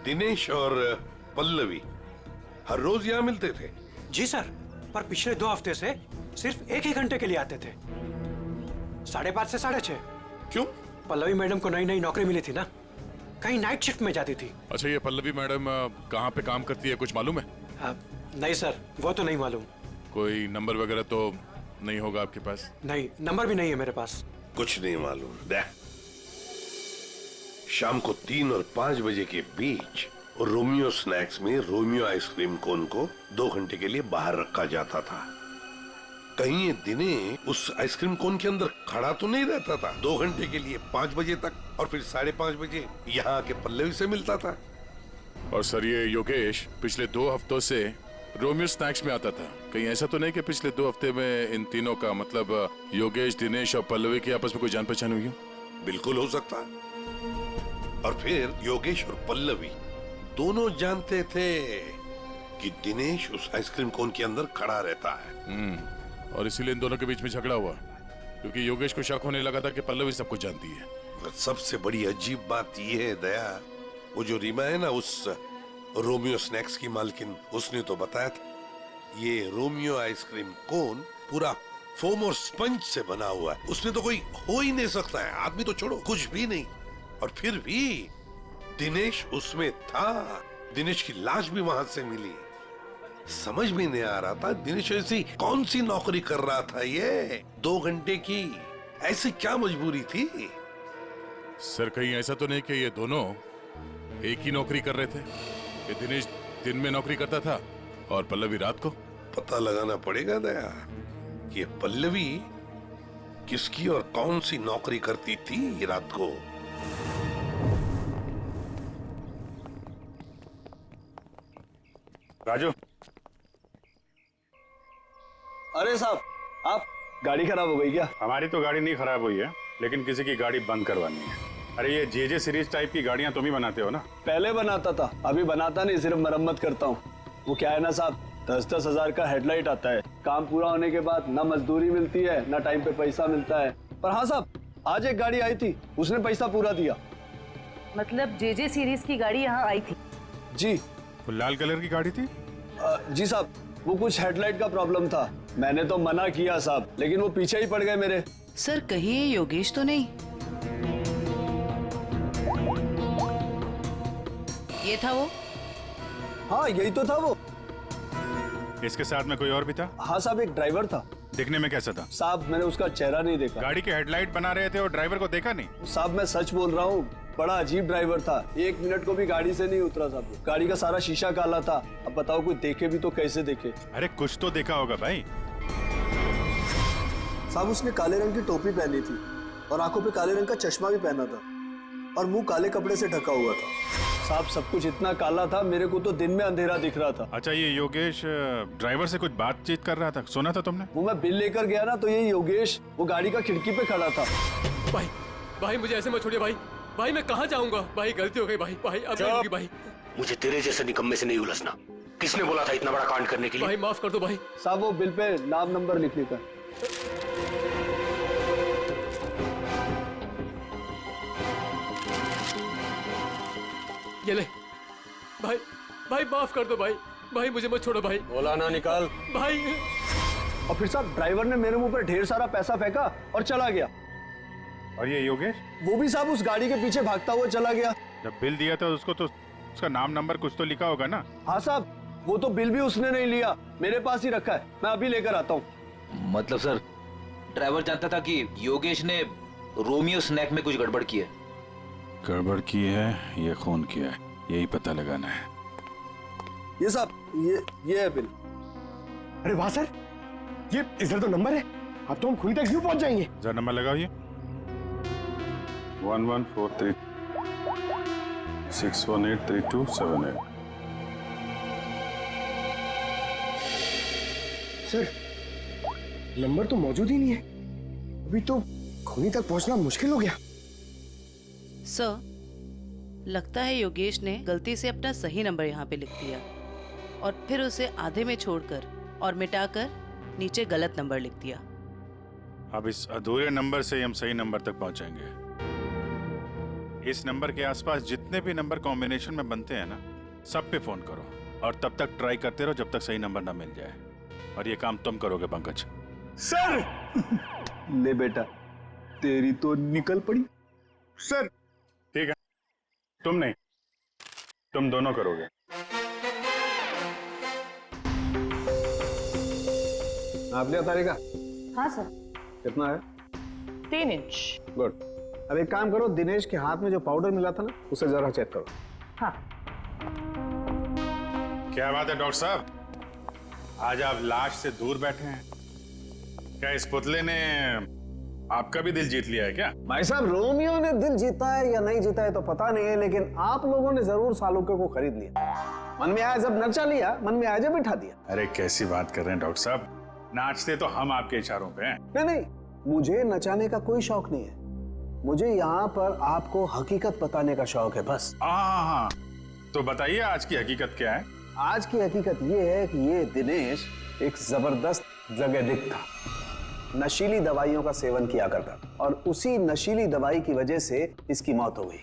दिनेश और पल्लवी हर रोज यहाँ मिलते थे? जी सर, पर पिछले 2 हफ्ते से सिर्फ 1 ही घंटे के लिए आते थे, 5:30 से 6:30। क्यों? पल्लवी मैडम को नई नई नौकरी मिली थी ना, कहीं नाइट शिफ्ट में जाती थी। अच्छा, ये पल्लवी मैडम कहाँ पे काम करती है, कुछ मालूम है? नहीं सर, वो तो नहीं मालूम। कोई नंबर वगैरह तो नहीं होगा आपके पास? नहीं, नंबर भी नहीं है मेरे पास। कुछ नहीं मालूम। शाम को 3 और 5 बजे के बीच रोमियो स्नैक्स में रोमियो आइसक्रीम कोन को 2 घंटे के लिए बाहर रखा जाता था। कहीं ये दिनेश उस आइसक्रीम कोन के अंदर खड़ा तो नहीं रहता था 2 घंटे के लिए 5 बजे तक, और फिर 5:30 बजे यहाँ के पल्लवी से मिलता था। और सर ये योगेश पिछले 2 हफ्तों से रोमियो स्नैक्स में आता था। कहीं ऐसा तो नहीं कि पिछले 2 हफ्ते में इन तीनों का मतलब योगेश, दिनेश और पल्लवी की आपस में कोई जान पहचान हुई हो? बिल्कुल हो सकता। और फिर योगेश और पल्लवी दोनों जानते थे कि दिनेश उस आइसक्रीम कोन के अंदर खड़ा रहता है। और इसीलिए इन दोनों के बीच में झगड़ा हुआ, क्योंकि योगेश को शक होने लगा था कि पल्लवी सब कुछ जानती है। सबसे बड़ी अजीब बात यह है दया, वो जो रीमा है ना उस रोमियो स्नैक्स की मालकिन, उसने तो बताया था ये रोमियो आइसक्रीम कोन पूरा फोम और स्पंज से बना हुआ है, उसमें तो कोई हो ही नहीं सकता है, आदमी तो छोड़ो कुछ भी नहीं। और फिर भी दिनेश उसमें था, दिनेश की लाश भी वहां से मिली। समझ में नहीं आ रहा था दिनेश ऐसी कौन सी नौकरी कर रहा था ये 2 घंटे की, ऐसी क्या मजबूरी थी? सर कहीं ऐसा तो नहीं कि ये दोनों एक ही नौकरी कर रहे थे, कि दिनेश दिन में नौकरी करता था और पल्लवी रात को? पता लगाना पड़ेगा दया कि ये पल्लवी किसकी और कौन सी नौकरी करती थी रात को। राजू। अरे साहब, आप गाड़ी खराब हो गई क्या? हमारी तो गाड़ी नहीं खराब हुई है, लेकिन किसी की गाड़ी बंद करवानी है। अरे ये जेजे सीरीज टाइप की गाड़ियां तुम ही बनाते हो ना? पहले बनाता था, अभी बनाता नहीं, सिर्फ मरम्मत करता हूँ। वो क्या है ना साहब, 10-10 हजार का हेडलाइट आता है, काम पूरा होने के बाद ना मजदूरी मिलती है ना टाइम पे पैसा मिलता है। पर हाँ साहब, आज एक गाड़ी आई थी, उसने पैसा पूरा दिया। मतलब जेजे सीरीज की गाड़ी यहाँ आई थी? जी। वो लाल कलर की गाड़ी थी? जी साहब, वो कुछ हेडलाइट का प्रॉब्लम था, मैंने तो मना किया साहब, लेकिन वो पीछे ही पड़ गए मेरे। सर कहीं ये योगेश तो नहीं? ये था वो? हाँ यही तो था वो। इसके साथ में कोई और भी था? हाँ साहब, एक ड्राइवर था। दिखने में कैसा था? साहब मैंने उसका चेहरा नहीं देखा। गाड़ी के हेडलाइट बना रहे थे और ड्राइवर को देखा नहीं? साहब मैं सच बोल रहा हूँ, बड़ा अजीब ड्राइवर था, 1 मिनट को भी गाड़ी से नहीं उतरा साहब। गाड़ी का सारा शीशा काला था। अब बताओ कोई देखे भी तो कैसे देखे? अरे कुछ तो देखा होगा भाई। साहब उसने काले रंग की टोपी पहनी थी और आंखों पे काले रंग का चश्मा भी पहना था और मुंह काले कपड़े से ढका हुआ था। साहब सब कुछ इतना काला था, मेरे को तो दिन में अंधेरा दिख रहा था। अच्छा ये योगेश ड्राइवर से कुछ बातचीत कर रहा था, सुना था तुमने? वो मैं बिल लेकर गया ना, तो ये योगेश वो गाड़ी का खिड़की पे खड़ा था। भाई भाई मुझे ऐसे मत छोड़िए भाई, भाई मैं कहाँ जाऊंगा? भाई गलती हो गई भाई, भाई अब नहीं होगी भाई। मुझे तेरे जैसे निकम्मे से नहीं उलझना। किसने बोला था इतना बड़ा कांड करने के लिए? भाई माफ कर दो भाई। साहब वो बिल पे नाम नंबर लिखने का। ये ले भाई, भाई माफ कर दो भाई, भाई मुझे मत छोड़ो भाई। बोला ना निकाल भाई। और फिर साहब ड्राइवर ने मेरे मुंह पर ढेर सारा पैसा फेंका और चला गया। और ये योगेश? वो भी साहब उस गाड़ी के पीछे भागता हुआ चला गया। जब बिल दिया था उसको तो उसका नाम नंबर कुछ तो लिखा होगा ना? हाँ साहब, वो तो बिल भी उसने नहीं लिया, मेरे पास ही रखा है, मैं अभी लेकर आता हूँ। मतलब सर ड्राइवर जानता था कि योगेश ने रोमियो स्नैक में कुछ गड़बड़ की है? गड़बड़ की है ये खून किया है, यही पता लगाना है। ये साहब ये है बिल। अरे वाह सर, ये इधर तो नंबर है, अब तो हम खुद तक यूं पहुंच जाएंगे। जरा नंबर लगाओ ये 1143 6183278। सर नंबर तो मौजूद ही नहीं है, अभी तो खूनी तक पहुंचना मुश्किल हो गया। सर लगता है योगेश ने गलती से अपना सही नंबर यहाँ पे लिख दिया और फिर उसे आधे में छोड़कर और मिटाकर नीचे गलत नंबर लिख दिया। अब इस अधूरे नंबर से हम सही नंबर तक पहुंचेंगे। इस नंबर के आसपास जितने भी नंबर कॉम्बिनेशन में बनते हैं ना, सब पे फोन करो और तब तक ट्राई करते रहो जब तक सही नंबर ना मिल जाए। और ये काम तुम करोगे पंकज। सर ले बेटा, तेरी तो निकल पड़ी। सर ठीक है, तुम नहीं, तुम दोनों करोगे। आप लिया तारीख का? हाँ सर। कितना है? 3 इंच। गुड। अब एक काम करो, दिनेश के हाथ में जो पाउडर मिला था ना, उसे जरा चेक करो। हाँ। क्या बात है डॉक्टर साहब, आज आप लाश से दूर बैठे हैं। क्या इस पुतले ने आपका भी दिल जीत लिया है क्या? भाई साहब, रोमियो ने दिल जीता है या नहीं जीता है तो पता नहीं है, लेकिन आप लोगों ने जरूर सालुके को खरीद लिया। मन में आया जब नचा लिया, मन में आया जब बिठा दिया। अरे कैसी बात कर रहे हैं डॉक्टर साहब, नाचते तो हम आपके इशारों पे हैं। नहीं नहीं, मुझे नचाने का कोई शौक नहीं है, मुझे यहाँ पर आपको हकीकत बताने का शौक है बस। हाँ, तो बताइए आज की हकीकत क्या है? आज की हकीकत ये है कि ये दिनेश एक जबरदस्त ड्रग एडिक्ट था, नशीली दवाइयों का सेवन किया करता और उसी नशीली दवाई की वजह से इसकी मौत हो गई।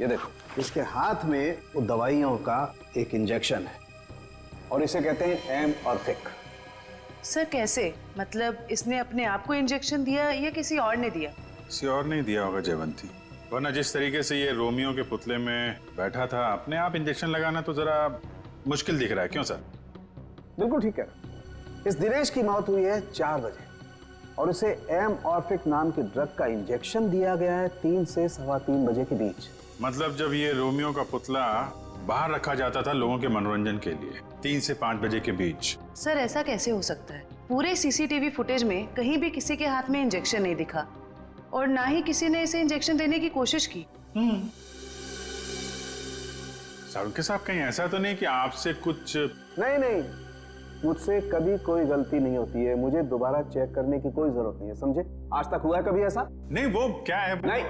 ये देखो, इसके हाथ में वो दवाइयों का एक इंजेक्शन है और इसे कहते हैं एम ऑर्फिक। सर कैसे? मतलब इसने अपने आप को इंजेक्शन दिया या किसी और ने दिया? किसी और नहीं दिया होगा जयवंती, वरना जिस तरीके से ये रोमियो के पुतले में बैठा था, अपने आप इंजेक्शन लगाना तो जरा मुश्किल दिख रहा है। क्यों सर? बिल्कुल ठीक है। इस दिनेश की मौत हुई है 4 बजे और उसे एम ऑर्फिक नाम की ड्रग का इंजेक्शन दिया गया है 3 से 3:15 बजे के बीच। मतलब जब ये रोमियो का पुतला बाहर रखा जाता था लोगों के मनोरंजन के लिए, 3 से 5 बजे के बीच। सर ऐसा कैसे हो सकता है? पूरे सीसीटीवी फुटेज में कहीं भी किसी के हाथ में इंजेक्शन नहीं दिखा और ना ही किसी ने इसे इंजेक्शन देने की कोशिश की। सारुके साहब, कहीं ऐसा तो नहीं कि आपसे कुछ? नहीं, मुझसे कभी कोई गलती नहीं होती है, मुझे दोबारा चेक करने की कोई जरूरत नहीं है, समझे? आज तक हुआ है कभी ऐसा? नहीं, वो क्या है? नहीं,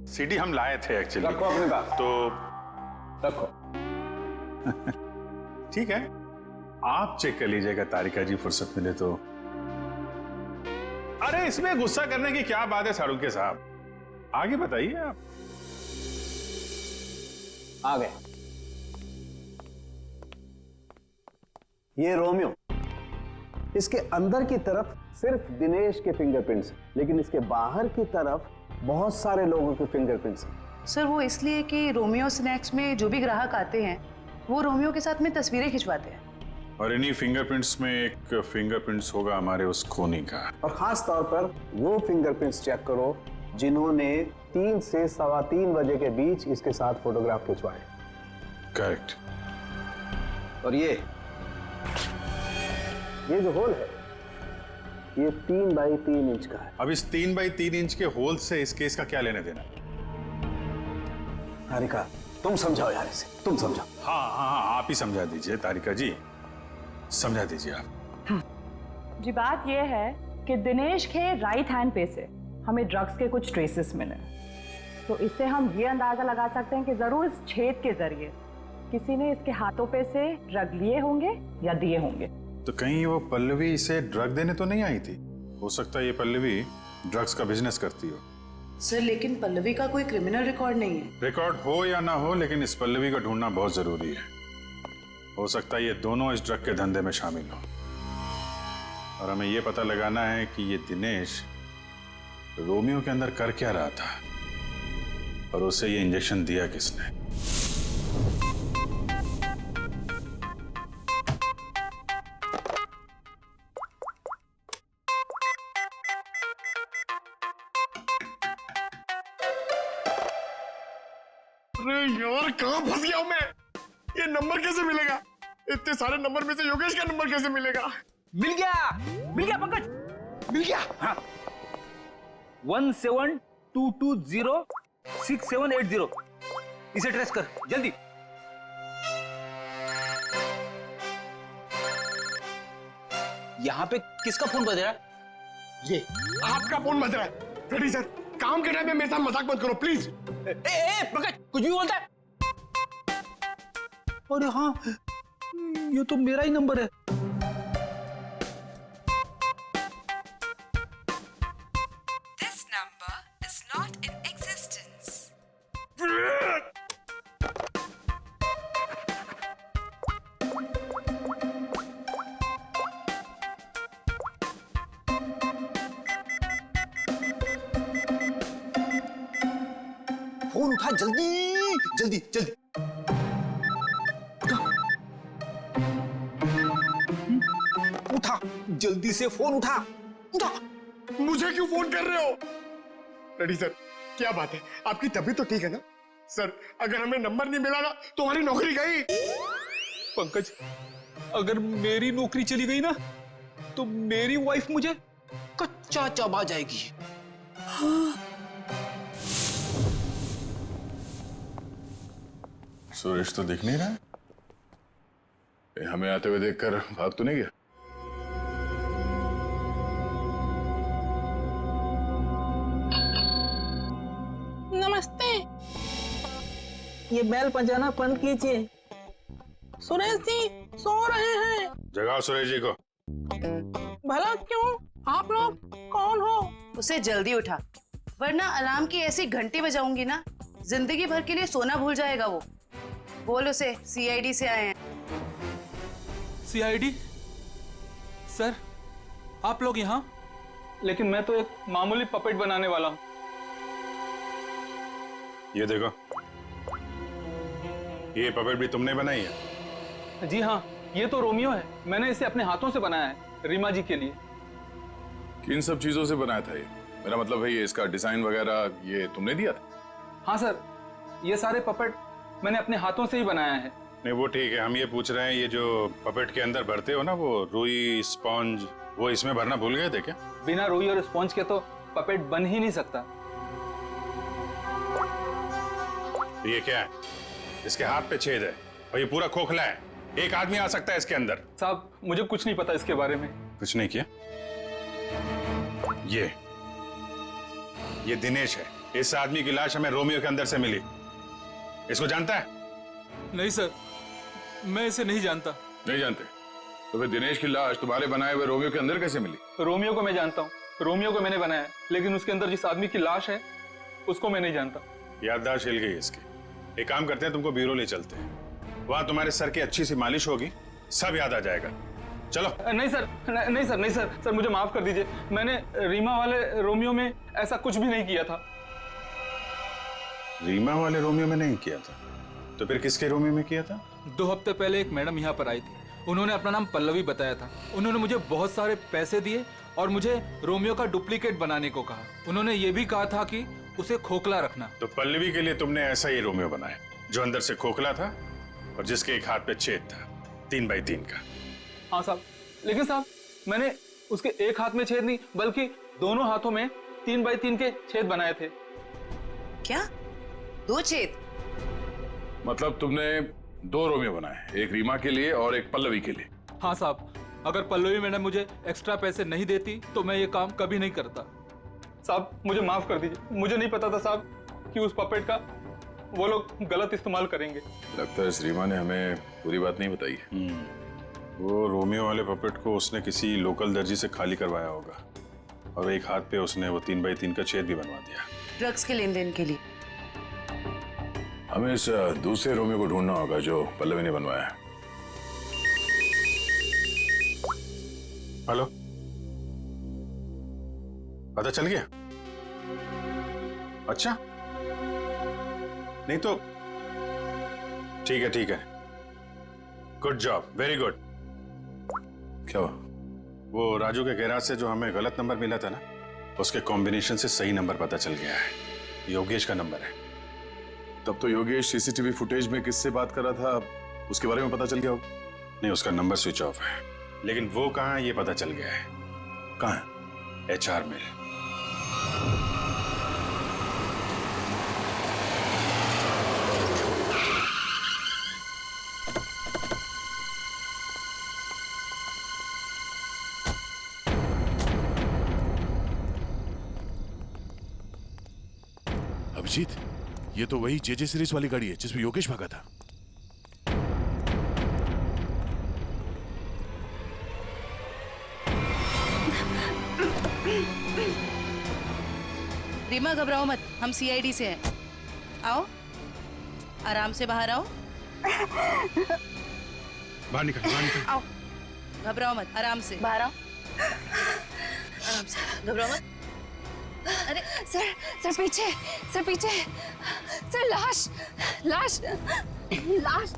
सीडी हम लाए थे एक्चुअली। रखो अपनी बात। तो रखो। ठीक है, आप चेक कर लीजिएगा तारिका जी, फुर्सत मिले तो। अरे इसमें गुस्सा करने की क्या बात है सारुके साहब, आगे बताइए आप। आ गए। ये रोमियो, इसके अंदर की तरफ सिर्फ दिनेश के फिंगरप्रिंट्स हैं, लेकिन इसके बाहर की तरफ बहुत सारे लोगों के फिंगरप्रिंट्स हैं। सर वो इसलिए कि रोमियो स्नैक्स में जो भी ग्राहक आते हैं वो रोमियो के साथ में तस्वीरें खिंचवाते हैं। और इन्हीं फिंगरप्रिंट्स में एक फिंगरप्रिंट्स होगा हमारे उस खूनी का। और खास तौर पर वो फिंगरप्रिंट्स चेक करो जिन्होंने 3 से 3:15 बजे के बीच इसके साथ फोटोग्राफ खिंचवाए। करेक्ट। और ये जो होल है, ये 3 बाई 3 इंच का है। अब इस 3 बाई 3 इंच के होल से इस केस का क्या लेने देना? तारिका, तुम समझाओ यार इसे, तुम समझाओ। हाँ, आप ही समझा दीजिए तारिका जी, समझा दीजिए आप। जी बात यह है कि दिनेश के राइट हैंड पे से हमें ड्रग्स के कुछ ट्रेसेस मिले, तो इससे हम ये अंदाजा लगा सकते हैं कि जरूर इस छेद के जरिए किसी ने इसके हाथों पे से ड्रग लिए होंगे या दिए होंगे। तो कहीं वो पल्लवी इसे ड्रग देने तो नहीं आई थी? हो सकता है ये पल्लवी ड्रग्स का बिजनेस करती हो। सर लेकिन पल्लवी का कोई क्रिमिनल रिकॉर्ड नहीं है। रिकॉर्ड हो या ना हो, लेकिन इस पल्लवी को ढूंढना बहुत जरूरी है। हो सकता है ये दोनों इस ड्रग के धंधे में शामिल हो और हमें ये पता लगाना है कि ये दिनेश रोमियो के अंदर कर क्या रहा था और उसे ये इंजेक्शन दिया किसने। अरे यार, कहाँ फंस गया हूं मैं? ये नंबर कैसे मिलेगा? इतने सारे नंबर में से योगेश का नंबर कैसे मिलेगा? मिल गया पंकज, मिल गया। हाँ, 17220670, इसे ट्रेस कर जल्दी। यहाँ पे किसका फोन बज रहा है? ये आपका फोन बज रहा है। रेडी सर, काम के टाइम में मेरे साथ मजाक मत करो प्लीज। पंकज, कुछ भी बोलता है? अरे हाँ, ये तो मेरा ही नंबर है। This number is not in existence. Phone उठा जल्दी जल्दी जल्दी। उठा जल्दी से, फोन उठा। मुझे क्यों फोन कर रहे हो? रेडी सर, क्या बात है, आपकी तबीयत तो ठीक है ना? सर, अगर हमें नंबर नहीं मिला ना तो हमारी नौकरी गई। पंकज, अगर मेरी नौकरी चली गई ना तो मेरी वाइफ मुझे कच्चा चबा जाएगी। सुरेश तो दिख नहीं रहा है। हमें आते हुए देखकर भाग तो नहीं गया? नमस्ते। ये बेल बजाना बंद कीजिए। सुरेश जी सो रहे हैं। जगाओ सुरेश जी को। भला क्यों? आप लोग कौन हो? उसे जल्दी उठा, वरना अलार्म की ऐसी घंटी बजाऊंगी ना, जिंदगी भर के लिए सोना भूल जाएगा वो। बोल उसे सीआईडी से आए हैं। सीआईडी? सर, आप लोग यहाँ? लेकिन मैं तो एक मामूली पपेट बनाने वाला हूँ। ये देखो, ये पपेट भी तुमने बनाई है? जी हाँ, ये तो रोमियो है। मैंने इसे अपने हाथों से बनाया है, रीमा जी के लिए। किन सब चीजों से बनाया था ये? मेरा मतलब है ये इसका डिजाइन वगैरह ये तुमने दिया था? हाँ सर, ये सारे पपेट मैंने अपने हाथों से ही बनाया है। नहीं वो ठीक है, हम ये पूछ रहे हैं ये जो पपेट के अंदर भरते हो ना, वो रुई स्पॉन्ज, वो इसमें भरना भूल गए थे क्या? बिना रुई और स्पॉन्ज के तो पपेट बन ही नहीं सकता। ये क्या है? इसके हाथ पे छेद है और ये पूरा खोखला है। एक आदमी आ सकता है इसके अंदर। साहब, मुझे कुछ नहीं पता इसके बारे में। कुछ नहीं किया? ये दिनेश है। इस आदमी की लाश हमें रोमियो के अंदर से मिली। इसको जानता है? नहीं सर, मैं इसे नहीं जानता। नहीं जानते? तो फिर दिनेश की लाश तुम्हारे बनाए हुए रोमियो के अंदर कैसे मिली? रोमियो को मैं जानता हूँ, रोमियो को मैंने बनाया, लेकिन उसके अंदर जिस आदमी की लाश है उसको मैं नहीं जानता। याददाश्त हिल गई इसकी। एक काम करते हैं, तुमको ब्यूरो ले चलते हैं। वहां तुम्हारे सर की अच्छी सी मालिश होगी, सब याद आ जाएगा। चलो। नहीं सर, नहीं सर, नहीं सर, सर मुझे माफ कर दीजिए। मैंने रीमा वाले रोमियो में ऐसा कुछ भी नहीं किया था। रीमा वाले रोमियो में नहीं किया था? तो फिर किसके रोमियो में किया था? 2 हफ्ते पहले एक मैडम यहाँ पर आई थी। उन्होंने अपना नाम पल्लवी बताया था। उन्होंने मुझे बहुत सारे पैसे दिए और मुझे रोमियो का डुप्लीकेट बनाने को कहा। उन्होंने ये भी कहा था कि उसे खोखला रखना। तो पल्लवी के लिए तुमने ऐसा ही रोमियो बनाया, जो अंदर से खोखला था और जिसके एक हाथ पे छेद था, 3 बाई 3 का। हाँ साहब, लेकिन साहब मैंने उसके एक हाथ में छेद नहीं बल्कि दोनों हाथों में 3 बाई 3 के छेद बनाए थे। क्या? 2 छेद? मतलब तुमने 2 रोमियो बनाए, एक रीमा के लिए और एक पल्लवी के लिए? हाँ साहब, अगर पल्लवी मैडम मुझे एक्स्ट्रा पैसे नहीं देती तो मैं ये काम कभी नहीं करता। साहब मुझे माफ कर दीजिए, मुझे नहीं पता था साहब कि उस पपेट का वो लोग गलत इस्तेमाल करेंगे। लगता है इस रीमा ने हमें पूरी बात नहीं बताई है। वो रोमियो वाले पपेट को उसने किसी लोकल दर्जी से खाली करवाया होगा और एक हाथ पे उसने वो 3 बाई 3 का छेद भी बनवा दिया। ड्रग्स के लेन देन के लिए। हमें इस दूसरे रोमियो को ढूंढना होगा जो पल्लवी ने बनवाया है। हेलो, पता चल गया? अच्छा, नहीं तो ठीक है, ठीक है। Good job, very good. क्या हुआ? वो राजू के गैराज से जो हमें गलत नंबर मिला था ना, उसके कॉम्बिनेशन से सही नंबर पता चल गया है। योगेश का नंबर है। तब तो योगेश सीसीटीवी फुटेज में किससे बात कर रहा था, उसके बारे में पता चल गया होगा? नहीं, उसका नंबर स्विच ऑफ है, लेकिन वो कहाँ ये पता चल गया है। कहाँ है? HR में। अभिजीत, ये तो वही JJ सीरीज वाली गाड़ी है जिसमें योगेश भागा था। रीमा घबराओ मत, हम CID से हैं। आओ, आराम से बाहर आओ। बाहर निकल, बाहर निकल। आओ, घबराओ मत, आराम से बाहर आओ। आराम से, घबराओ मत। अरे सर, सर पीछे, सर पीछे, सर लाश, लाश, लाश।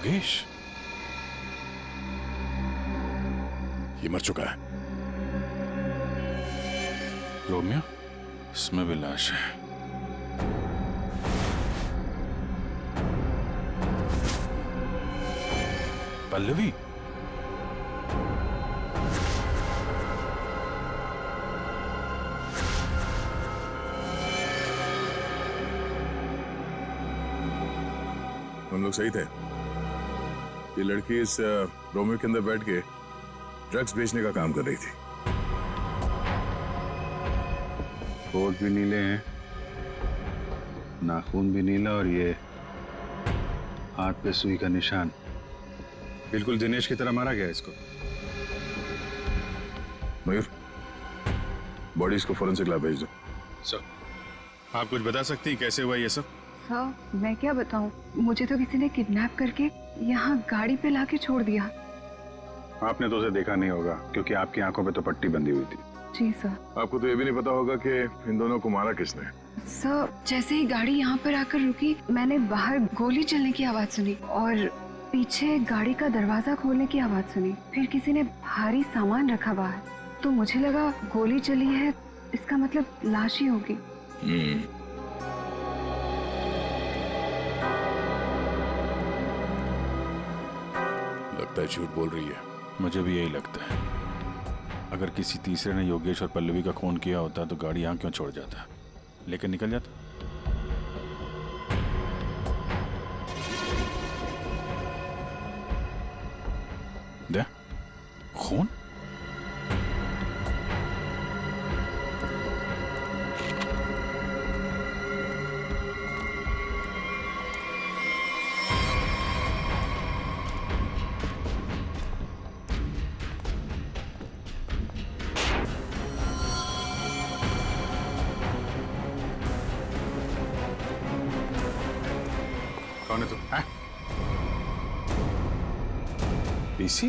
योगेश ये मर चुका है। रोमियो, इसमें भी लाश है। पल्लवी, हम लोग सही थे। ये लड़की इस रोमियो के अंदर बैठ के ड्रग्स बेचने का काम कर रही थी। होठ भी नीले हैं, नाखून भी नीला, और ये हाथ पे सुई का निशान। बिल्कुल दिनेश की तरह मारा गया इसको। मयूर, बॉडी इसको फोरेंसिक लैब भेज दो। सर, आप कुछ बता सकती हैं कैसे हुआ ये सब? सर, मैं क्या बताऊं? मुझे तो किसी ने किडनैप करके यहाँ गाड़ी पे लाके छोड़ दिया। आपने तो उसे देखा नहीं होगा क्योंकि आपकी आंखों पे तो पट्टी बंधी हुई थी। जी सर। आपको तो ये भी नहीं पता होगा कि इन दोनों को मारा किसने। सर, जैसे ही गाड़ी यहाँ पर आकर रुकी, मैंने बाहर गोली चलने की आवाज सुनी और पीछे गाड़ी का दरवाजा खोलने की आवाज सुनी। फिर किसी ने भारी सामान रखा बाहर, तो मुझे लगा गोली चली है, इसका मतलब लाश ही होगी। लगता है झूठ बोल रही है। मुझे भी यही लगता है। अगर किसी तीसरे ने योगेश और पल्लवी का खून किया होता तो गाड़ी यहाँ क्यों छोड़ जाता, लेकिन निकल जाता। दे खून। कौन है तू? पीसी?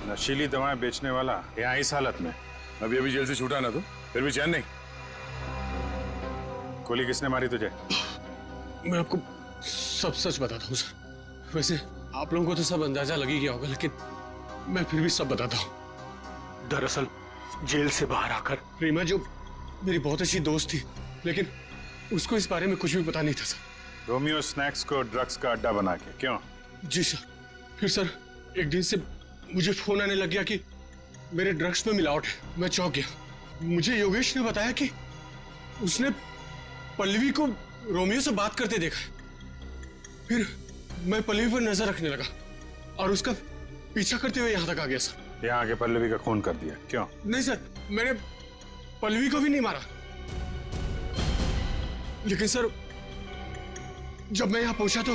नशीली दवाएं बेचने वाला यहाँ इस हालत में? अभी अभी जेल से छूटा ना, तो फिर भी चैन नहीं। गोली किसने मारी तुझे? मैं आपको सब सच बताता हूँ सर। वैसे आप लोगों को तो सब अंदाजा लग ही गया होगा, लेकिन मैं फिर भी सब बताता हूँ। दरअसल जेल से बाहर आकर रीमा, जो मेरी बहुत अच्छी दोस्त थी, लेकिन उसको इस बारे में कुछ भी पता नहीं था सर। रोमियो स्नैक्स को ड्रग्स का अड्डा बना के? क्यों? जी सर। फिर सर एक दिन से मुझे फोन आने लग गया कि मेरे ड्रग्स में मिलावट है। मैं चौंक गया। मुझे योगेश ने बताया कि उसने पल्लवी को रोमियो से बात करते देखा। फिर मैं पल्लवी पर नजर रखने लगा और उसका पीछा करते हुए यहाँ तक आ गया सर। यहाँ आके पल्लवी का खून कर दिया? क्यों? नहीं सर, मैंने पल्लवी को भी नहीं मारा, लेकिन सर जब मैं यहाँ पहुंचा तो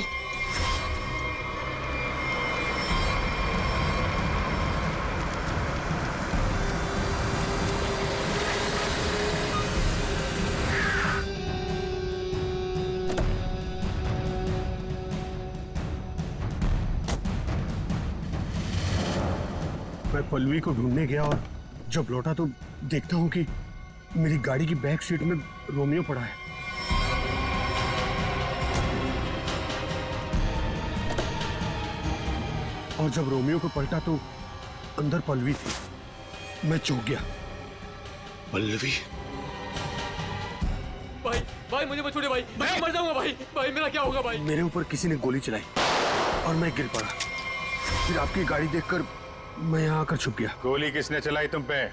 मैं पल्लवी को ढूंढने गया और जब लौटा तो देखता हूं कि मेरी गाड़ी की बैक सीट में रोमियो पड़ा है। और जब रोमियो को पलटा तो अंदर पल्लवी थी। मैं चौंक गया। पल्लवी? भाई भाई मुझे मत छोड़िए भाई, मैं मर जाऊंगा भाई। भाई मेरा क्या होगा भाई? मेरे ऊपर किसी ने गोली चलाई और मैं गिर पड़ा। फिर आपकी गाड़ी देखकर मैं यहाँ आकर छुप गया। गोली किसने चलाई तुम पे?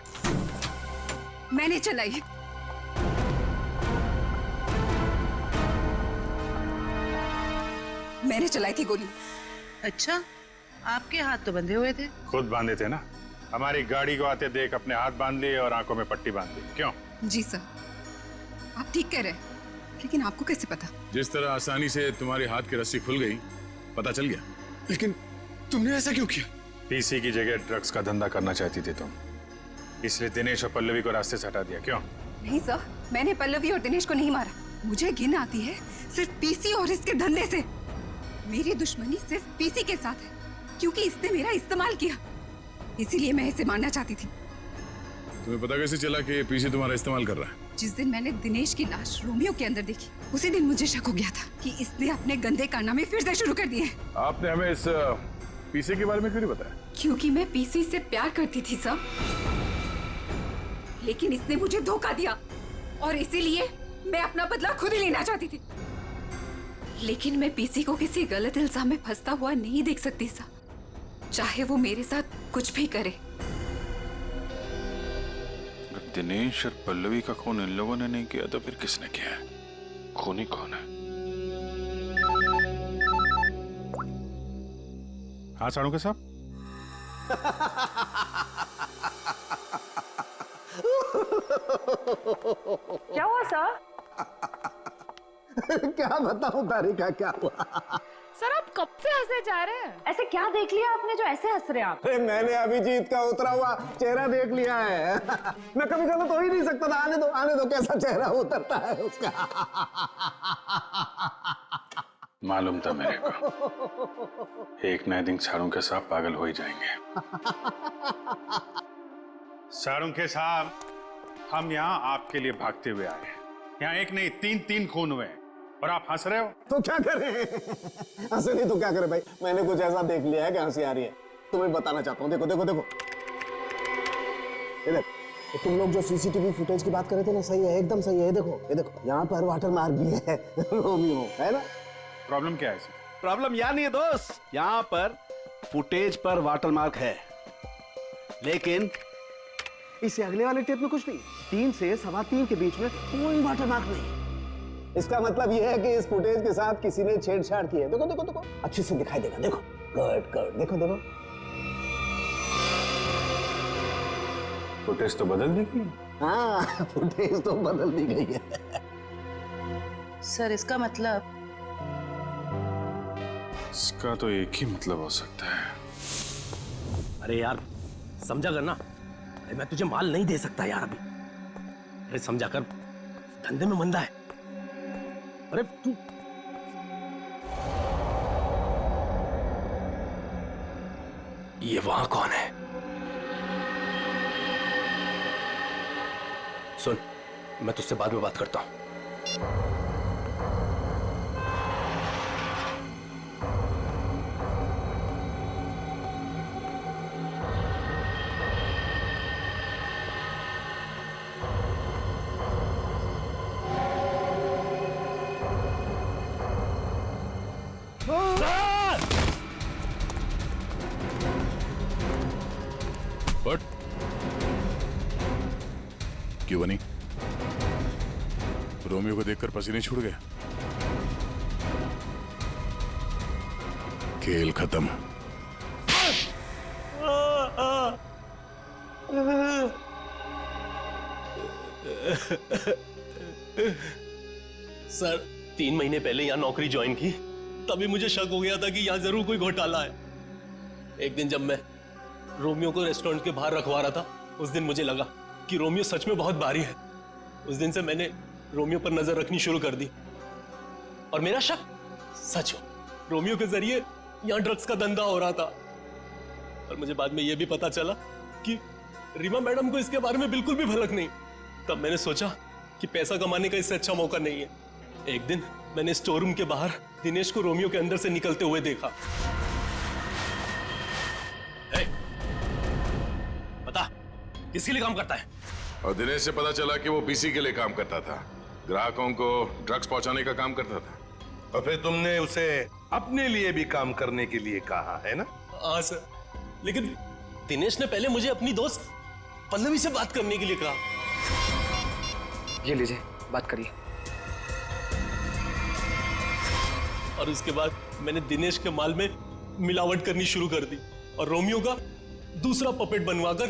मैंने चलाई। मैंने चलाई थी गोली। अच्छा, आपके हाथ तो बंधे हुए थे। खुद बांधे थे ना। हमारी गाड़ी को आते देख अपने हाथ बांध लिए और आंखों में पट्टी बांध ली। क्यों? जी सर, आप ठीक कह रहे हैं, लेकिन आपको कैसे पता? जिस तरह आसानी से तुम्हारे हाथ की रस्सी खुल गई, पता चल गया। लेकिन तुमने ऐसा क्यों किया? पीसी की जगह ड्रग्स का धंधा करना चाहती थी तुम, इसलिए दिनेश और पल्लवी को रास्ते से हटा दिया। क्यों? नहीं सर, मैंने पल्लवी और दिनेश को नहीं मारा। मुझे घिन आती है सिर्फ पीसी और इसके धंधे से। मेरी दुश्मनी सिर्फ पीसी के साथ है क्योंकि इसने मेरा इस्तेमाल किया, इसीलिए मैं इसे मारना चाहती थी। तुम्हें पता कैसे चला कि पीसी तुम्हारा इस्तेमाल कर रहा है? जिस दिन मैंने दिनेश की लाश रोमियो के अंदर देखी, उसी दिन मुझे शक हो गया था कि इसने अपने गंदे कारनामे फिर से शुरू कर दिए। आपने हमें इस पीसी के बारे में क्यों नहीं बताया? क्योंकि मैं पीसी से प्यार करती थी सर, लेकिन इसने मुझे धोखा दिया और इसीलिए मैं अपना बदला खुद ही लेना चाहती थी। लेकिन मैं पीसी को किसी गलत इल्जाम में फंसता हुआ नहीं देख सकती सर, चाहे वो मेरे साथ कुछ भी करे। दिनेश और पल्लवी का खून इन लोगों ने नहीं किया तो फिर किसने किया है? खूनी कौन है? हाँ साड़ू साहब। क्या हुआ सर? क्या बताऊं तारिका, क्या हुआ? सर आप कब से हंसे जा रहे हैं? ऐसे क्या देख लिया आपने जो ऐसे हंस रहे हैं आप? अरे मैंने अभिजीत का उतरा हुआ चेहरा देख लिया है। मैं कभी गलत हो ही नहीं सकता था। आने दो कैसा चेहरा उतरता है उसका। मालूम था मेरे को, एक नए दिन साड़ू के साहब पागल हो ही जाएंगे। साड़ू के साहब, हम यहाँ आपके लिए भागते हुए आए हैं। यहाँ एक नहीं तीन खून हुए हैं और आप हंस रहे हो। तो क्या करें? हंसे नहीं तो क्या करें भाई, मैंने कुछ ऐसा देख लिया है कि हंसी आ रही है। तुम्हें बताना चाहता हूँ, देखो देखो देखो इधर। तुम लोग जो सीसीटीवी फुटेज की बात कर रहे थे ना, सही है, एकदम सही है। देखो ये देखो, यहाँ पर वाटर मार्क भी है रोमियो, है ना? प्रॉब्लम क्या है? प्रॉब्लम यहाँ नहीं है दोस्त, यहाँ पर फुटेज पर वाटर मार्क है, लेकिन इससे अगले वाले टेप में कुछ नहीं। 3 से 3:15 के बीच में कोई वाटर मार्क नहीं। इसका मतलब यह है कि इस फुटेज के साथ किसी ने छेड़छाड़ की है। देखो देखो देखो, अच्छे से दिखाई देगा। देखो गुड, देखो देखो, फुटेज तो बदल दी गई। हाँ, फुटेज तो बदल दी गई है। सर इसका मतलब? इसका तो एक ही मतलब हो सकता है। अरे यार समझा कर ना, मैं तुझे माल नहीं दे सकता यार अभी। अरे समझा कर, धंधे में मंदा है। अरे तू ये वहां कौन है? सुन, मैं तुझसे बाद में बात करता हूं। बट क्यों बनी? रोमियो को देखकर पसीने छूट गए? खेल खत्म। सर 3 महीने पहले यहाँ नौकरी ज्वाइन की, तभी मुझे शक हो गया था कि यहाँ जरूर कोई घोटाला है। एक दिन जब मैं रोमियो को रेस्टोरेंट के बाहर रखवा रहा था, उस दिन मुझे लगा कि रोमियो सच में बहुत भारी है। उस दिन से मैंने रोमियो पर नजर रखनी शुरू कर दी और मेरा शक सच हो। रोमियो के जरिए यहाँ ड्रग्स का धंधा हो रहा था। और मुझे बाद में यह भी पता चला कि रीमा मैडम को इसके बारे में बिल्कुल भी भनक नहीं। तब मैंने सोचा कि पैसा कमाने का इससे अच्छा मौका नहीं है। एक दिन मैंने स्टोर रूम के बाहर दिनेश को रोमियो के अंदर से निकलते हुए देखा। बता, किसके लिए काम करता है? और दिनेश से पता चला कि वो पीसी के लिए काम करता था, ग्राहकों को ड्रग्स पहुंचाने का काम करता था। और फिर तुमने उसे अपने लिए भी काम करने के लिए कहा है ना? हाँ सर, लेकिन दिनेश ने पहले मुझे अपनी दोस्त पल्लवी से बात करने के लिए कहा। ये लीजिए, बात करिए। और उसके बाद मैंने दिनेश के माल में मिलावट करनी शुरू कर दी और रोमियो का दूसरा पपेट बनवाकर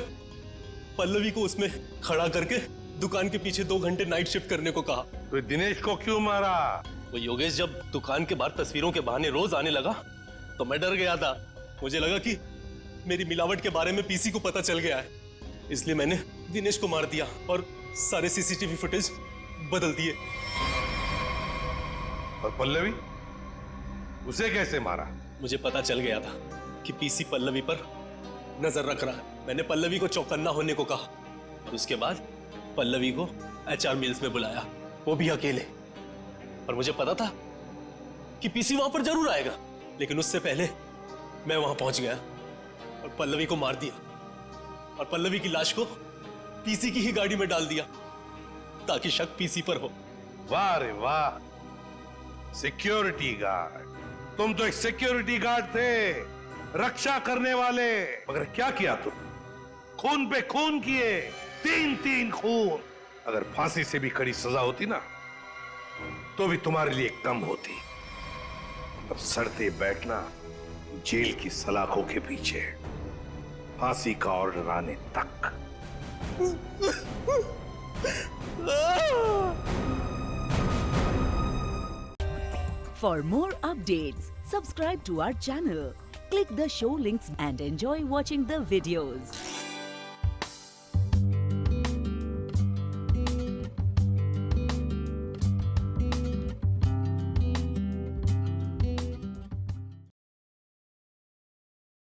पल्लवी को उसमें खड़ा करके दुकान के पीछे 2 घंटे नाइट शिफ्ट करने को कहा। तो दिनेश को क्यों मारा? वो योगेश जब दुकान के बाहर तस्वीरों के बहाने रोज आने लगा तो मैं डर गया था। मुझे लगा कि मेरी मिलावट के बारे में पीसी को पता चल गया है, इसलिए मैंने दिनेश को मार दिया और सारे सीसीटीवी फुटेज बदल दिए। और पल्लवी, उसे कैसे मारा? मुझे पता चल गया था कि पीसी पल्लवी पर नजर रख रहा है। मैंने पल्लवी को चौकन्ना होने को कहा और उसके बाद पल्लवी को HR मिल्स में बुलाया, वो भी अकेले। और मुझे पता था कि पीसी वहां पर जरूर आएगा, लेकिन उससे पहले मैं वहां पहुंच गया और पल्लवी को मार दिया और पल्लवी की लाश को पीसी की ही गाड़ी में डाल दिया ताकि शक पीसी पर हो। वाह रे वाह, सिक्योरिटी गार्ड। तुम तो एक सिक्योरिटी गार्ड थे, रक्षा करने वाले। मगर क्या किया तुम? खून पे खून किए, 3-3 खून। अगर फांसी से भी कड़ी सजा होती ना, तो भी तुम्हारे लिए कम होती। अब सड़ते बैठना जेल की सलाखों के पीछे, फांसी का ऑर्डर आने तक। For more updates, subscribe to our channel, click the show links and enjoy watching the videos.